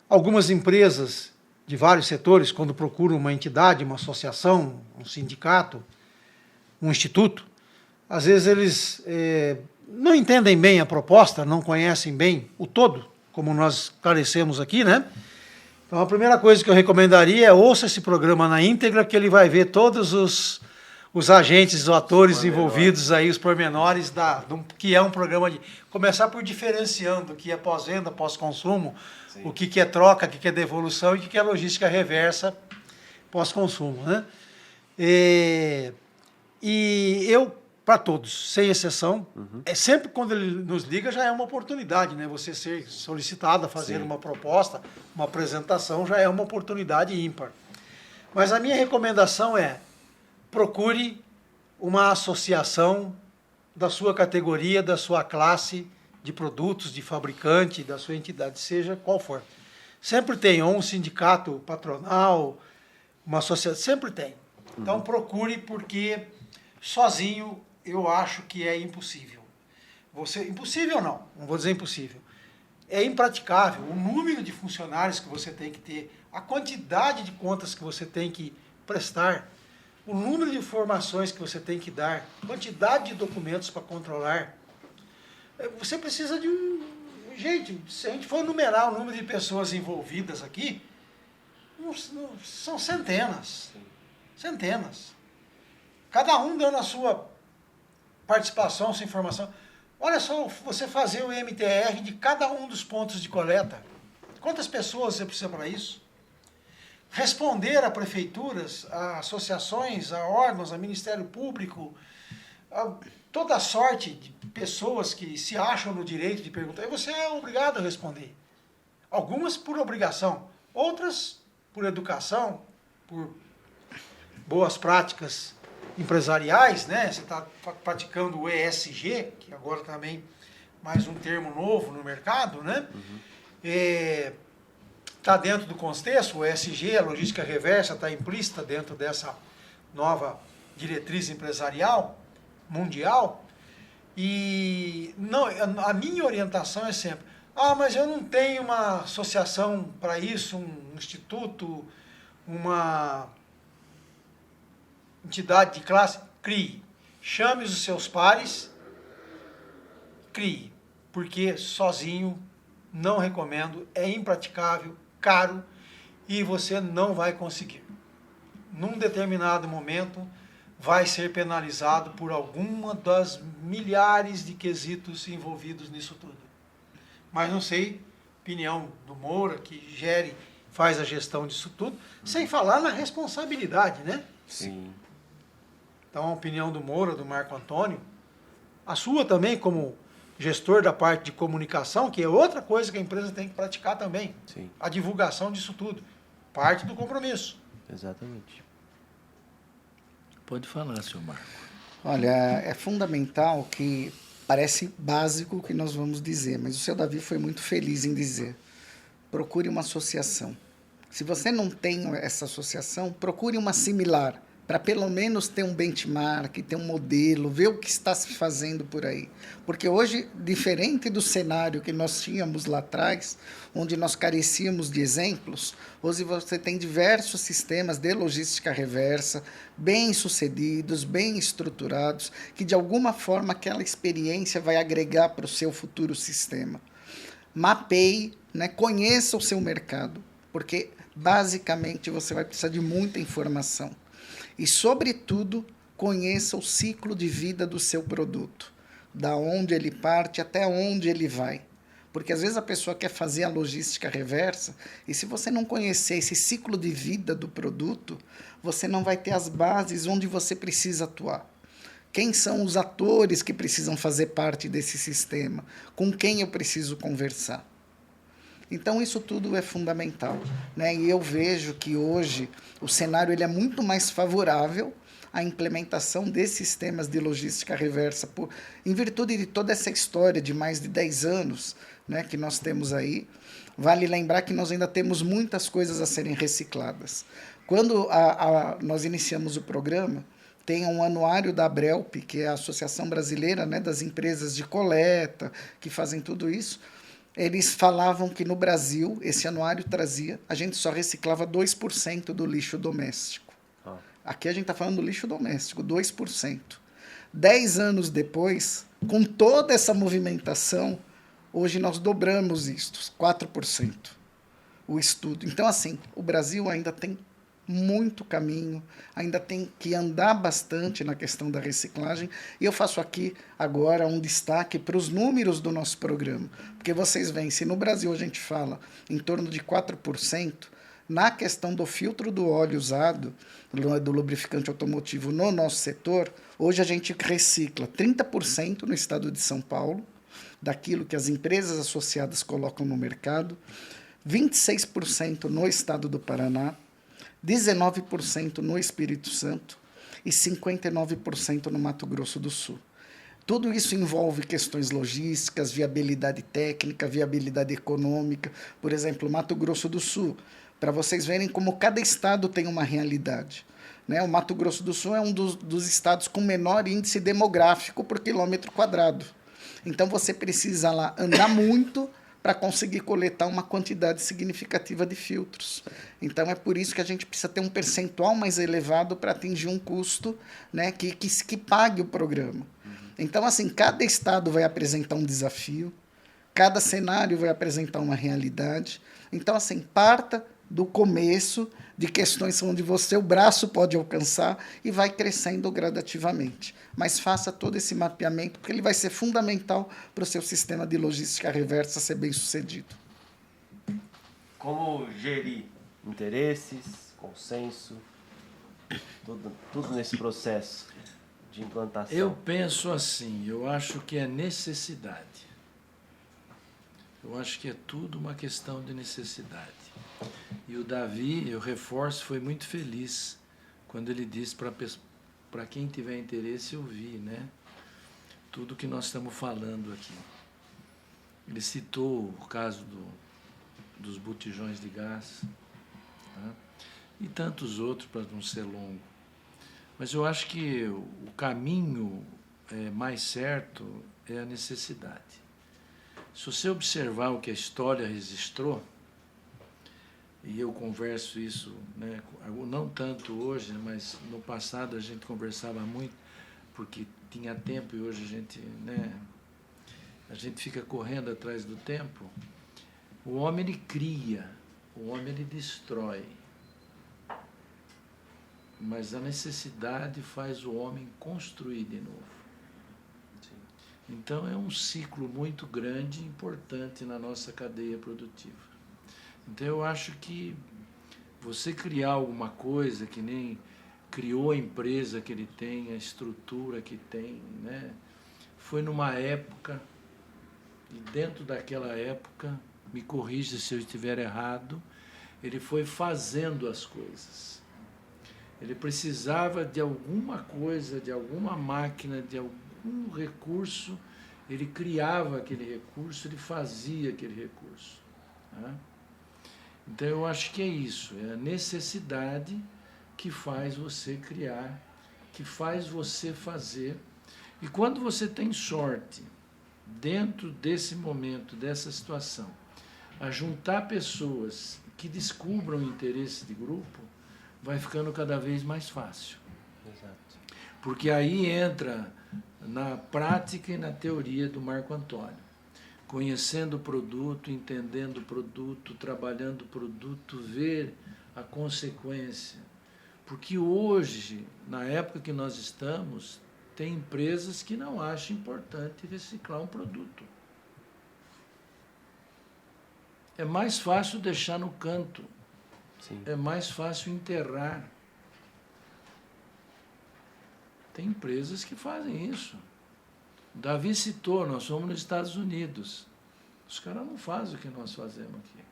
Algumas empresas de vários setores, quando procuram uma entidade, uma associação, um sindicato, um instituto, às vezes eles não entendem bem a proposta, não conhecem bem o todo, como nós esclarecemos aqui, né? Então, a primeira coisa que eu recomendaria é ouça esse programa na íntegra, que ele vai ver todos os agentes, os atores envolvidos aí, os pormenores que é um programa de... Começar por diferenciando o que é pós-venda, pós-consumo, o que é troca, o que é devolução e o que é logística reversa pós-consumo, né? E eu, para todos, sem exceção, sempre quando ele nos liga já é uma oportunidade, né? Você ser solicitado a fazer uma proposta, uma apresentação, já é uma oportunidade ímpar. Mas a minha recomendação é: procure uma associação da sua categoria, da sua classe de produtos, de fabricante, da sua entidade, seja qual for. Sempre tem ou um sindicato patronal, uma sociedade, sempre tem. Então procure, porque sozinho eu acho que é impossível. Impossível não vou dizer impossível. É impraticável o número de funcionários que você tem que ter, a quantidade de contas que você tem que prestar, o número de informações que você tem que dar, a quantidade de documentos para controlar. Você precisa de Gente, se a gente for numerar o número de pessoas envolvidas aqui, são centenas. Centenas. Cada um dando a sua participação, sua informação. Olha só, você fazer o MTR de cada um dos pontos de coleta. Quantas pessoas você precisa para isso? Responder a prefeituras, a associações, a órgãos, a Ministério Público, toda sorte de pessoas que se acham no direito de perguntar, e você é obrigado a responder. Algumas por obrigação, outras por educação, por boas práticas empresariais, né? Você está praticando o ESG, que agora também mais um termo novo no mercado, né? Está dentro do contexto, o ESG, a logística reversa, está implícita dentro dessa nova diretriz empresarial mundial. E não, a minha orientação é sempre, mas eu não tenho uma associação para isso, um instituto, uma entidade de classe. Crie. Chame os seus pares, crie. Porque sozinho não recomendo, é impraticável, caro e você não vai conseguir. Num determinado momento vai ser penalizado por alguma das milhares de quesitos envolvidos nisso tudo. Mas não sei, opinião do Moura, que faz a gestão disso tudo, sem falar na responsabilidade, né? Sim. Então a opinião do Moura, do Marco Antônio, a sua também como gestor da parte de comunicação, que é outra coisa que a empresa tem que praticar também. Sim. A divulgação disso tudo. Parte do compromisso. Exatamente. Pode falar, senhor Marco. Olha, é fundamental que parece básico o que nós vamos dizer, mas o seu Davi foi muito feliz em dizer. Procure uma associação. Se você não tem essa associação, procure uma similar, para pelo menos ter um benchmark, ter um modelo, ver o que está se fazendo por aí. Porque hoje, diferente do cenário que nós tínhamos lá atrás, onde nós carecíamos de exemplos, hoje você tem diversos sistemas de logística reversa, bem sucedidos, bem estruturados, que de alguma forma aquela experiência vai agregar para o seu futuro sistema. Mapeie, né, conheça o seu mercado, porque basicamente você vai precisar de muita informação. E, sobretudo, conheça o ciclo de vida do seu produto, da onde ele parte até onde ele vai. Porque, às vezes, a pessoa quer fazer a logística reversa e, se você não conhecer esse ciclo de vida do produto, você não vai ter as bases onde você precisa atuar. Quem são os atores que precisam fazer parte desse sistema? Com quem eu preciso conversar? Então, isso tudo é fundamental, né? E eu vejo que hoje o cenário ele é muito mais favorável à implementação desses sistemas de logística reversa, em virtude de toda essa história de mais de 10 anos, né, que nós temos aí. Vale lembrar que nós ainda temos muitas coisas a serem recicladas. Quando nós iniciamos o programa, tem um anuário da Abrelp, que é a Associação Brasileira, né, das Empresas de Coleta, que fazem tudo isso. Eles falavam que no Brasil, esse anuário trazia, a gente só reciclava 2% do lixo doméstico. Aqui a gente está falando do lixo doméstico, 2%. 10 anos depois, com toda essa movimentação, hoje nós dobramos isso, 4%, o estudo. Então, assim, o Brasil ainda tem muito caminho, ainda tem que andar bastante na questão da reciclagem, e eu faço aqui agora um destaque para os números do nosso programa, porque vocês veem, se no Brasil a gente fala em torno de 4%, na questão do filtro do óleo usado, do lubrificante automotivo no nosso setor, hoje a gente recicla 30% no estado de São Paulo, daquilo que as empresas associadas colocam no mercado, 26% no estado do Paraná, 19% no Espírito Santo e 59% no Mato Grosso do Sul. Tudo isso envolve questões logísticas, viabilidade técnica, viabilidade econômica. Por exemplo, Mato Grosso do Sul, para vocês verem como cada estado tem uma realidade. Né? O Mato Grosso do Sul é um dos estados com menor índice demográfico por quilômetro quadrado. Então, você precisa lá andar muito para conseguir coletar uma quantidade significativa de filtros. Então, é por isso que a gente precisa ter um percentual mais elevado para atingir um custo, né, que pague o programa. Então, assim, cada estado vai apresentar um desafio, cada cenário vai apresentar uma realidade. Então, assim, parta do começo de questões onde o braço pode alcançar e vai crescendo gradativamente. Mas faça todo esse mapeamento, porque ele vai ser fundamental para o seu sistema de logística reversa ser bem sucedido. Como gerir interesses, consenso, tudo nesse processo de implantação? Eu penso assim, eu acho que é necessidade. Eu acho que é tudo uma questão de necessidade. E o Davi, eu reforço, foi muito feliz quando ele disse para quem tiver interesse ouvir, né? Tudo que nós estamos falando aqui. Ele citou o caso dos botijões de gás, tá? E tantos outros, para não ser longo. Mas eu acho que o caminho mais certo é a necessidade. Se você observar o que a história registrou, e eu converso isso, né, não tanto hoje, mas no passado a gente conversava muito, porque tinha tempo e hoje a gente fica correndo atrás do tempo. O homem ele cria, o homem ele destrói, mas a necessidade faz o homem construir de novo. Então é um ciclo muito grande e importante na nossa cadeia produtiva. Então eu acho que você criar alguma coisa, que nem criou a empresa que ele tem, a estrutura que tem, né? Foi numa época, e dentro daquela época, me corrija se eu estiver errado, ele foi fazendo as coisas. Ele precisava de alguma coisa, de alguma máquina, de algum recurso, ele criava aquele recurso, ele fazia aquele recurso, né? Então eu acho que é isso, é a necessidade que faz você criar, que faz você fazer. E quando você tem sorte, dentro desse momento, dessa situação, a juntar pessoas que descubram o interesse de grupo, vai ficando cada vez mais fácil. Exato. Porque aí entra na prática e na teoria do Marco Antônio. Conhecendo o produto, entendendo o produto, trabalhando o produto, ver a consequência. Porque hoje, na época que nós estamos, tem empresas que não acham importante reciclar um produto. É mais fácil deixar no canto. Sim. É mais fácil enterrar. Tem empresas que fazem isso. Davi citou, nós somos nos Estados Unidos. Os caras não fazem o que nós fazemos aqui.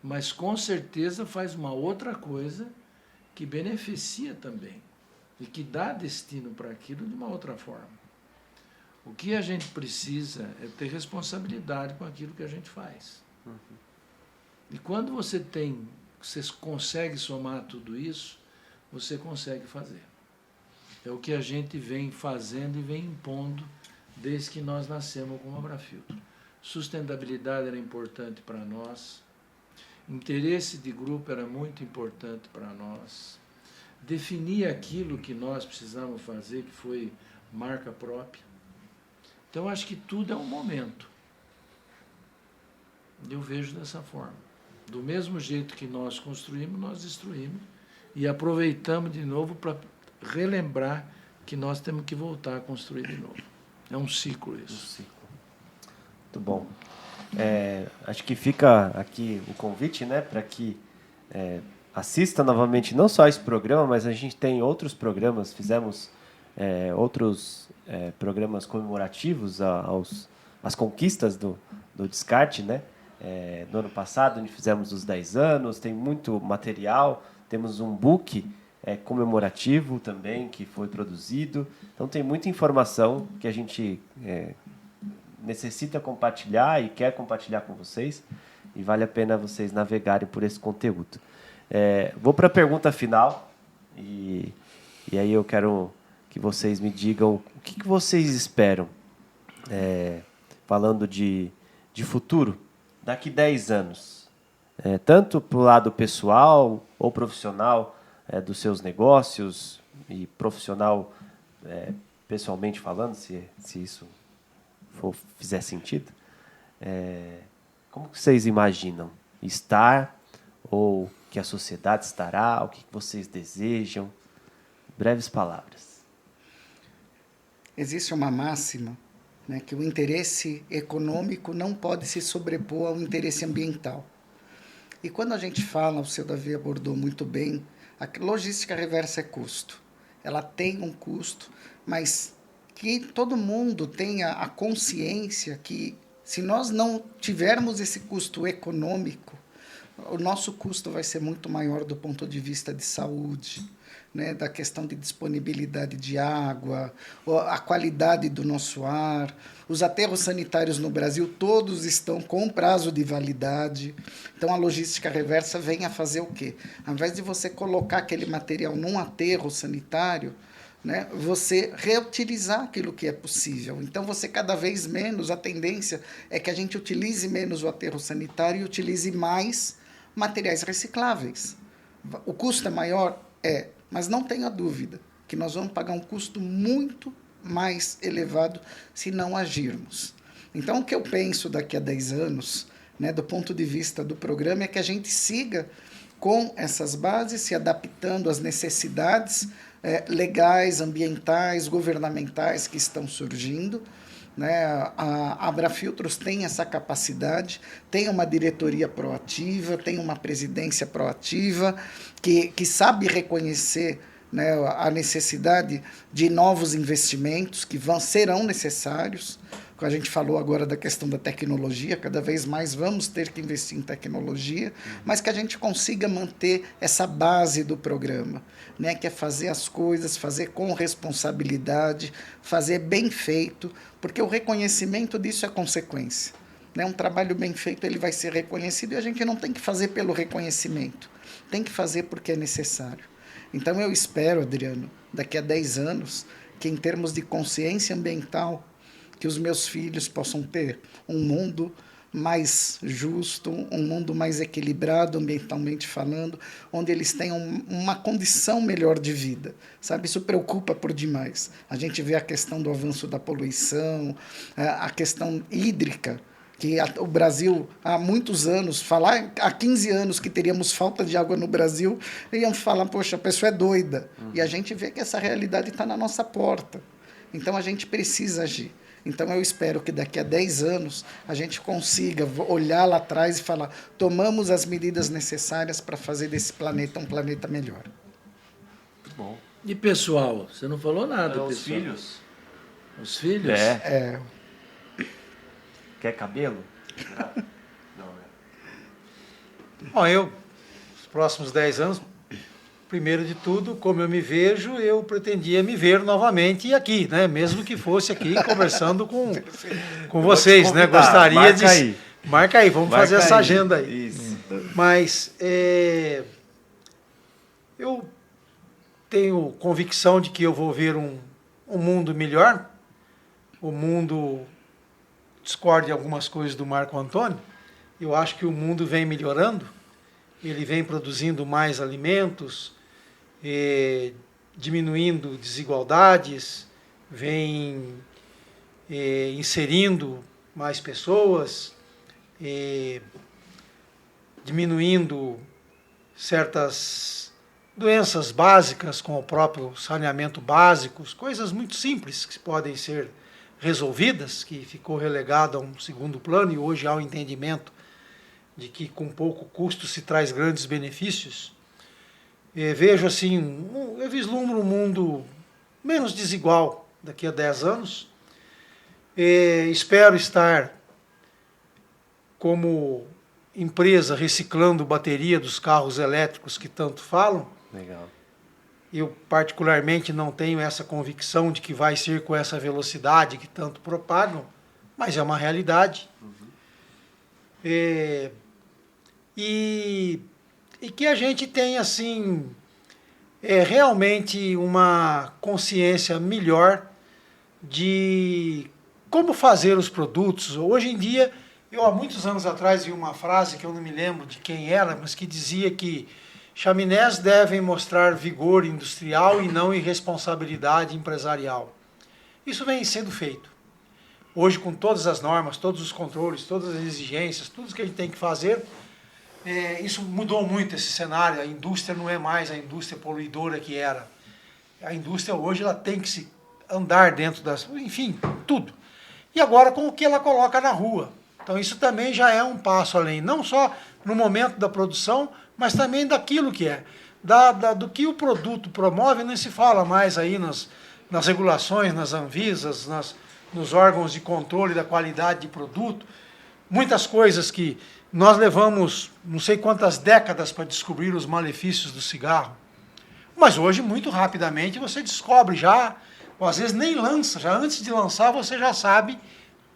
Mas com certeza faz uma outra coisa que beneficia também. E que dá destino para aquilo de uma outra forma. O que a gente precisa é ter responsabilidade com aquilo que a gente faz. Uhum. E quando você consegue somar tudo isso, você consegue fazer. É o que a gente vem fazendo e vem impondo desde que nós nascemos como Abrafiltro. Sustentabilidade era importante para nós, interesse de grupo era muito importante para nós, definir aquilo que nós precisamos fazer, que foi marca própria. Então, acho que tudo é um momento. Eu vejo dessa forma. Do mesmo jeito que nós construímos, nós destruímos e aproveitamos de novo para relembrar que nós temos que voltar a construir de novo. É um ciclo isso. Um ciclo. Muito bom. Acho que fica aqui o convite, né, para que assista novamente não só esse programa, mas a gente tem outros programas, fizemos outros programas comemorativos às conquistas do descarte, né? No ano passado, onde fizemos os 10 anos, tem muito material, temos um book comemorativo também, que foi produzido. Então, tem muita informação que a gente necessita compartilhar e quer compartilhar com vocês. e vale a pena vocês navegarem por esse conteúdo. Vou para a pergunta final e aí eu quero que vocês me digam o que vocês esperam, falando de futuro, daqui 10 anos, tanto para o lado pessoal ou profissional dos seus negócios e profissional pessoalmente falando, se isso fizer sentido. Como que vocês imaginam estar ou que a sociedade estará? O que vocês desejam? Breves palavras. Existe uma máxima, né, que o interesse econômico não pode se sobrepor ao interesse ambiental. E quando a gente fala, o seu Davi abordou muito bem, a logística reversa é custo. Ela tem um custo, mas que todo mundo tenha a consciência que, se nós não tivermos esse custo econômico, o nosso custo vai ser muito maior do ponto de vista de saúde, né, da questão de disponibilidade de água, a qualidade do nosso ar. Os aterros sanitários no Brasil todos estão com prazo de validade. Então, a logística reversa vem a fazer o quê? Ao invés de você colocar aquele material num aterro sanitário, né, você reutilizar aquilo que é possível. Então, você cada vez menos, a tendência é que a gente utilize menos o aterro sanitário e utilize mais materiais recicláveis. O custo é maior? Mas não tenha dúvida que nós vamos pagar um custo muito mais elevado se não agirmos. Então, o que eu penso daqui a 10 anos, né, do ponto de vista do programa, é que a gente siga com essas bases, se adaptando às necessidades legais, ambientais, governamentais que estão surgindo. Né? A Abrafiltros tem essa capacidade, tem uma diretoria proativa, tem uma presidência proativa, que sabe reconhecer, né, a necessidade de novos investimentos que serão necessários. A gente falou agora da questão da tecnologia, cada vez mais vamos ter que investir em tecnologia, mas que a gente consiga manter essa base do programa, né, que é fazer as coisas, fazer com responsabilidade, fazer bem feito, porque o reconhecimento disso é consequência. Né? Um trabalho bem feito ele vai ser reconhecido e a gente não tem que fazer pelo reconhecimento, tem que fazer porque é necessário. Então eu espero, Adriano, daqui a 10 anos, que em termos de consciência ambiental, que os meus filhos possam ter um mundo mais justo, um mundo mais equilibrado ambientalmente falando, onde eles tenham uma condição melhor de vida, sabe? Isso preocupa por demais. A gente vê a questão do avanço da poluição, a questão hídrica, que o Brasil, há muitos anos, há 15 anos que teríamos falta de água no Brasil, iam falar, poxa, a pessoa é doida. E a gente vê que essa realidade está na nossa porta. Então, a gente precisa agir. Então, eu espero que daqui a 10 anos a gente consiga olhar lá atrás e falar, tomamos as medidas necessárias para fazer desse planeta um planeta melhor. Muito bom. E pessoal? Você não falou nada, pessoal. Os filhos? Os filhos? Quer cabelo? Não, Bom, os próximos 10 anos, primeiro de tudo, como eu me vejo, eu pretendia me ver novamente aqui, né? Mesmo que fosse aqui conversando com vocês, né? Gostaria marca aí. Marca aí, vamos fazer essa agenda aí. Isso. Mas eu tenho convicção de que eu vou ver um mundo melhor. O mundo, discordo de algumas coisas do Marco Antônio, eu acho que o mundo vem melhorando, ele vem produzindo mais alimentos, diminuindo desigualdades, vem inserindo mais pessoas, diminuindo certas doenças básicas, como o próprio saneamento básico, coisas muito simples que podem ser resolvidas, que ficou relegado a um segundo plano, e hoje há um entendimento de que com pouco custo se traz grandes benefícios. Vejo assim, eu vislumbro um mundo menos desigual daqui a 10 anos. Espero estar como empresa reciclando bateria dos carros elétricos que tanto falam. Legal. Eu particularmente não tenho essa convicção de que vai ser com essa velocidade que tanto propagam, mas é uma realidade. e que a gente tenha assim, realmente uma consciência melhor de como fazer os produtos. Hoje em dia, eu há muitos anos atrás vi uma frase que eu não me lembro de quem era, mas que dizia que chaminés devem mostrar vigor industrial e não irresponsabilidade empresarial. Isso vem sendo feito. Hoje, com todas as normas, todos os controles, todas as exigências, tudo que a gente tem que fazer, isso mudou muito esse cenário. A indústria não é mais a indústria poluidora que era. A indústria hoje ela tem que se andar dentro das... Enfim, tudo. E agora com o que ela coloca na rua. Então isso também já é um passo além, não só no momento da produção, mas também daquilo que é. Do que o produto promove, não se fala mais aí nas regulações, nas Anvisas, nos órgãos de controle da qualidade de produto. Muitas coisas que nós levamos não sei quantas décadas para descobrir os malefícios do cigarro. Mas hoje, muito rapidamente, você descobre já, ou às vezes nem lança, já antes de lançar você já sabe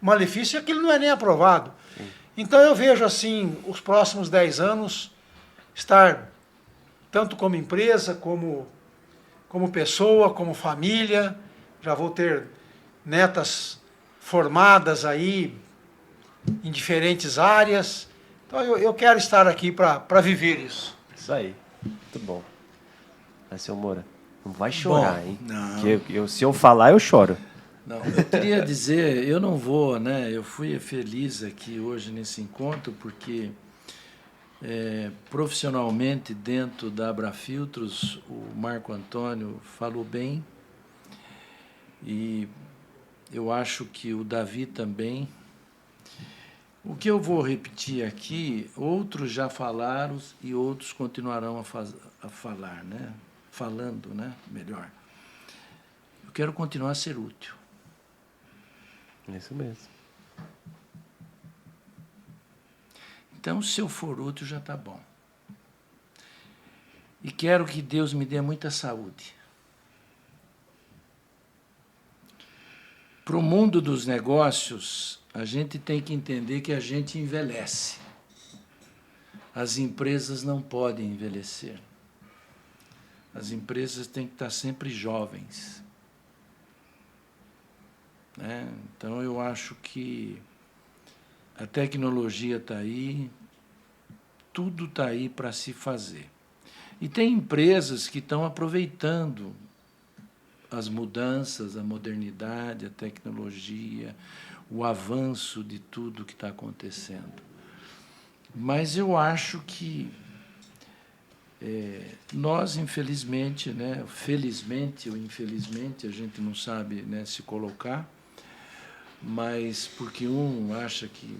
o malefício e aquilo não é nem aprovado. Sim. Então eu vejo assim, os próximos 10 anos, estar tanto como empresa, como pessoa, como família, já vou ter netas formadas aí em diferentes áreas. Então eu quero estar aqui para viver isso. Isso aí, muito bom. Mas, seu Moura, não vai chorar, hein? Não. Porque se eu falar, eu choro. Não, eu queria dizer, eu não vou, né? Eu fui feliz aqui hoje nesse encontro porque profissionalmente dentro da Abrafiltros, o Marco Antônio falou bem e eu acho que o Davi também. O que eu vou repetir aqui, outros já falaram e outros continuarão a falar, né? Falando, né? Melhor. Eu quero continuar a ser útil. Isso mesmo. Então, se eu for útil, já está bom. E quero que Deus me dê muita saúde. Para o mundo dos negócios, a gente tem que entender que a gente envelhece. As empresas não podem envelhecer. As empresas têm que estar sempre jovens. Né? Então, eu acho que a tecnologia está aí, tudo está aí para se fazer. E tem empresas que estão aproveitando as mudanças, a modernidade, a tecnologia, o avanço de tudo que está acontecendo. Mas eu acho que nós, infelizmente, né, felizmente ou infelizmente, a gente não sabe, né, se colocar, mas porque um acha que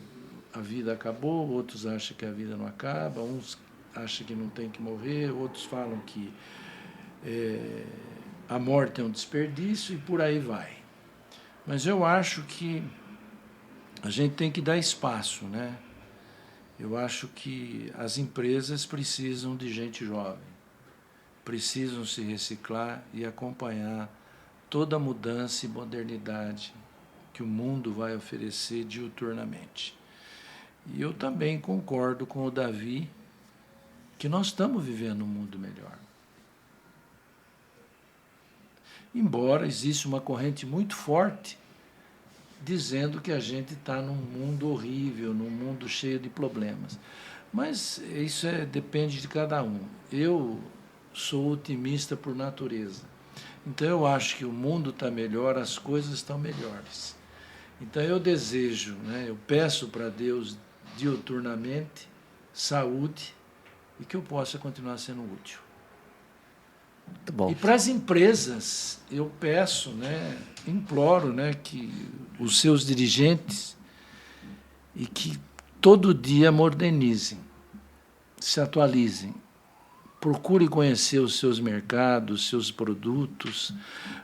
a vida acabou, outros acham que a vida não acaba, uns acham que não tem que morrer, outros falam que a morte é um desperdício e por aí vai. Mas eu acho que a gente tem que dar espaço, né? Eu acho que as empresas precisam de gente jovem, precisam se reciclar e acompanhar toda a mudança e modernidade que o mundo vai oferecer diuturnamente. E eu também concordo com o Davi que nós estamos vivendo um mundo melhor. Embora exista uma corrente muito forte dizendo que a gente está num mundo horrível, num mundo cheio de problemas. Mas isso depende de cada um. Eu sou otimista por natureza. Então eu acho que o mundo está melhor, as coisas estão melhores. Então eu desejo, né, eu peço para Deus diuturnamente saúde e que eu possa continuar sendo útil. Muito bom. E para as empresas, eu peço, né, imploro, né, que os seus dirigentes e que todo dia modernizem, se atualizem, procurem conhecer os seus mercados, seus produtos,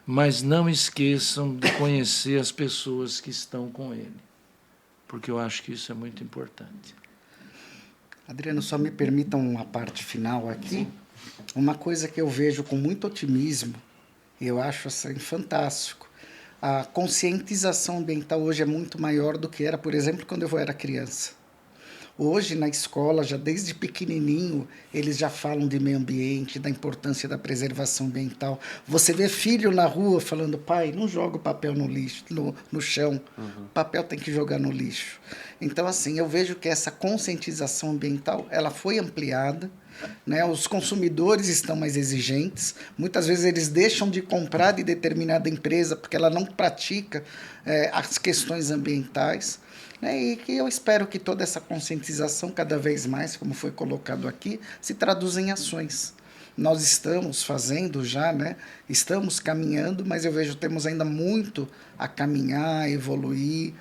mas não esqueçam de conhecer as pessoas que estão com ele, porque eu acho que isso é muito importante. Adriano, só me permitam uma parte final aqui. Sim. Uma coisa que eu vejo com muito otimismo, e eu acho assim, fantástico, a conscientização ambiental hoje é muito maior do que era, por exemplo, quando eu era criança. Hoje, na escola, já desde pequenininho, eles já falam de meio ambiente, da importância da preservação ambiental. Você vê filho na rua falando, pai, não joga o papel no lixo, no chão. O papel tem que jogar no lixo. Então, assim, eu vejo que essa conscientização ambiental, ela foi ampliada, né? Os consumidores estão mais exigentes. Muitas vezes eles deixam de comprar de determinada empresa porque ela não pratica as questões ambientais. Né? E que eu espero que toda essa conscientização, cada vez mais, como foi colocado aqui, se traduza em ações. Nós estamos fazendo já, né? Estamos caminhando, mas eu vejo que temos ainda muito a caminhar, a evoluir.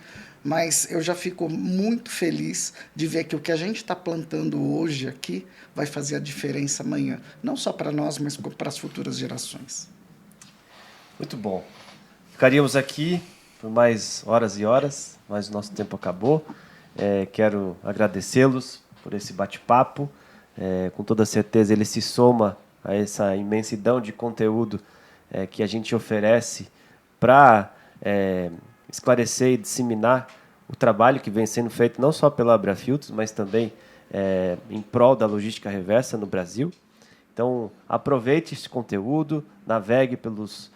Mas eu já fico muito feliz de ver que o que a gente está plantando hoje aqui vai fazer a diferença amanhã. Não só para nós, mas para as futuras gerações. Muito bom. Ficaríamos aqui por mais horas e horas, mas o nosso tempo acabou. Quero agradecê-los por esse bate-papo. Com toda certeza ele se soma a essa imensidão de conteúdo que a gente oferece para esclarecer e disseminar o trabalho que vem sendo feito não só pela Abrafiltros, mas também em prol da logística reversa no Brasil. Então, aproveite esse conteúdo, navegue pelos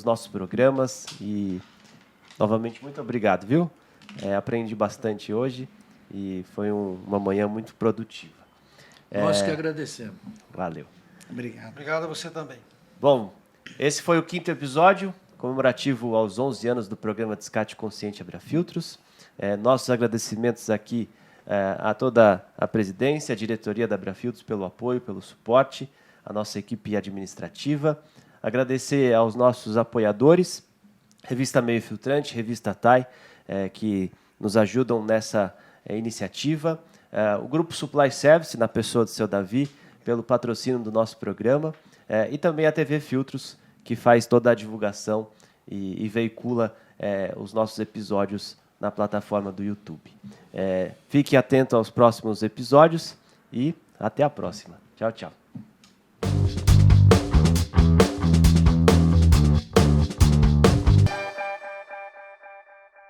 nossos programas e, novamente, muito obrigado, viu? Aprendi bastante hoje e foi uma manhã muito produtiva. Nós que agradecemos. Valeu. Obrigado. Obrigado a você também. Bom, esse foi o 5º episódio, comemorativo aos 11 anos do programa Descarte Consciente Abrafiltros. Nossos agradecimentos aqui a toda a presidência, a diretoria da Abrafiltros pelo apoio, pelo suporte, a nossa equipe administrativa. Agradecer aos nossos apoiadores, Revista Meio Filtrante, Revista TAI, que nos ajudam nessa iniciativa. O Grupo Supply Service, na pessoa do seu Davi, pelo patrocínio do nosso programa. E também a TV Filtros, que faz toda a divulgação e veicula os nossos episódios na plataforma do YouTube. Fique atento aos próximos episódios e até a próxima. Tchau, tchau.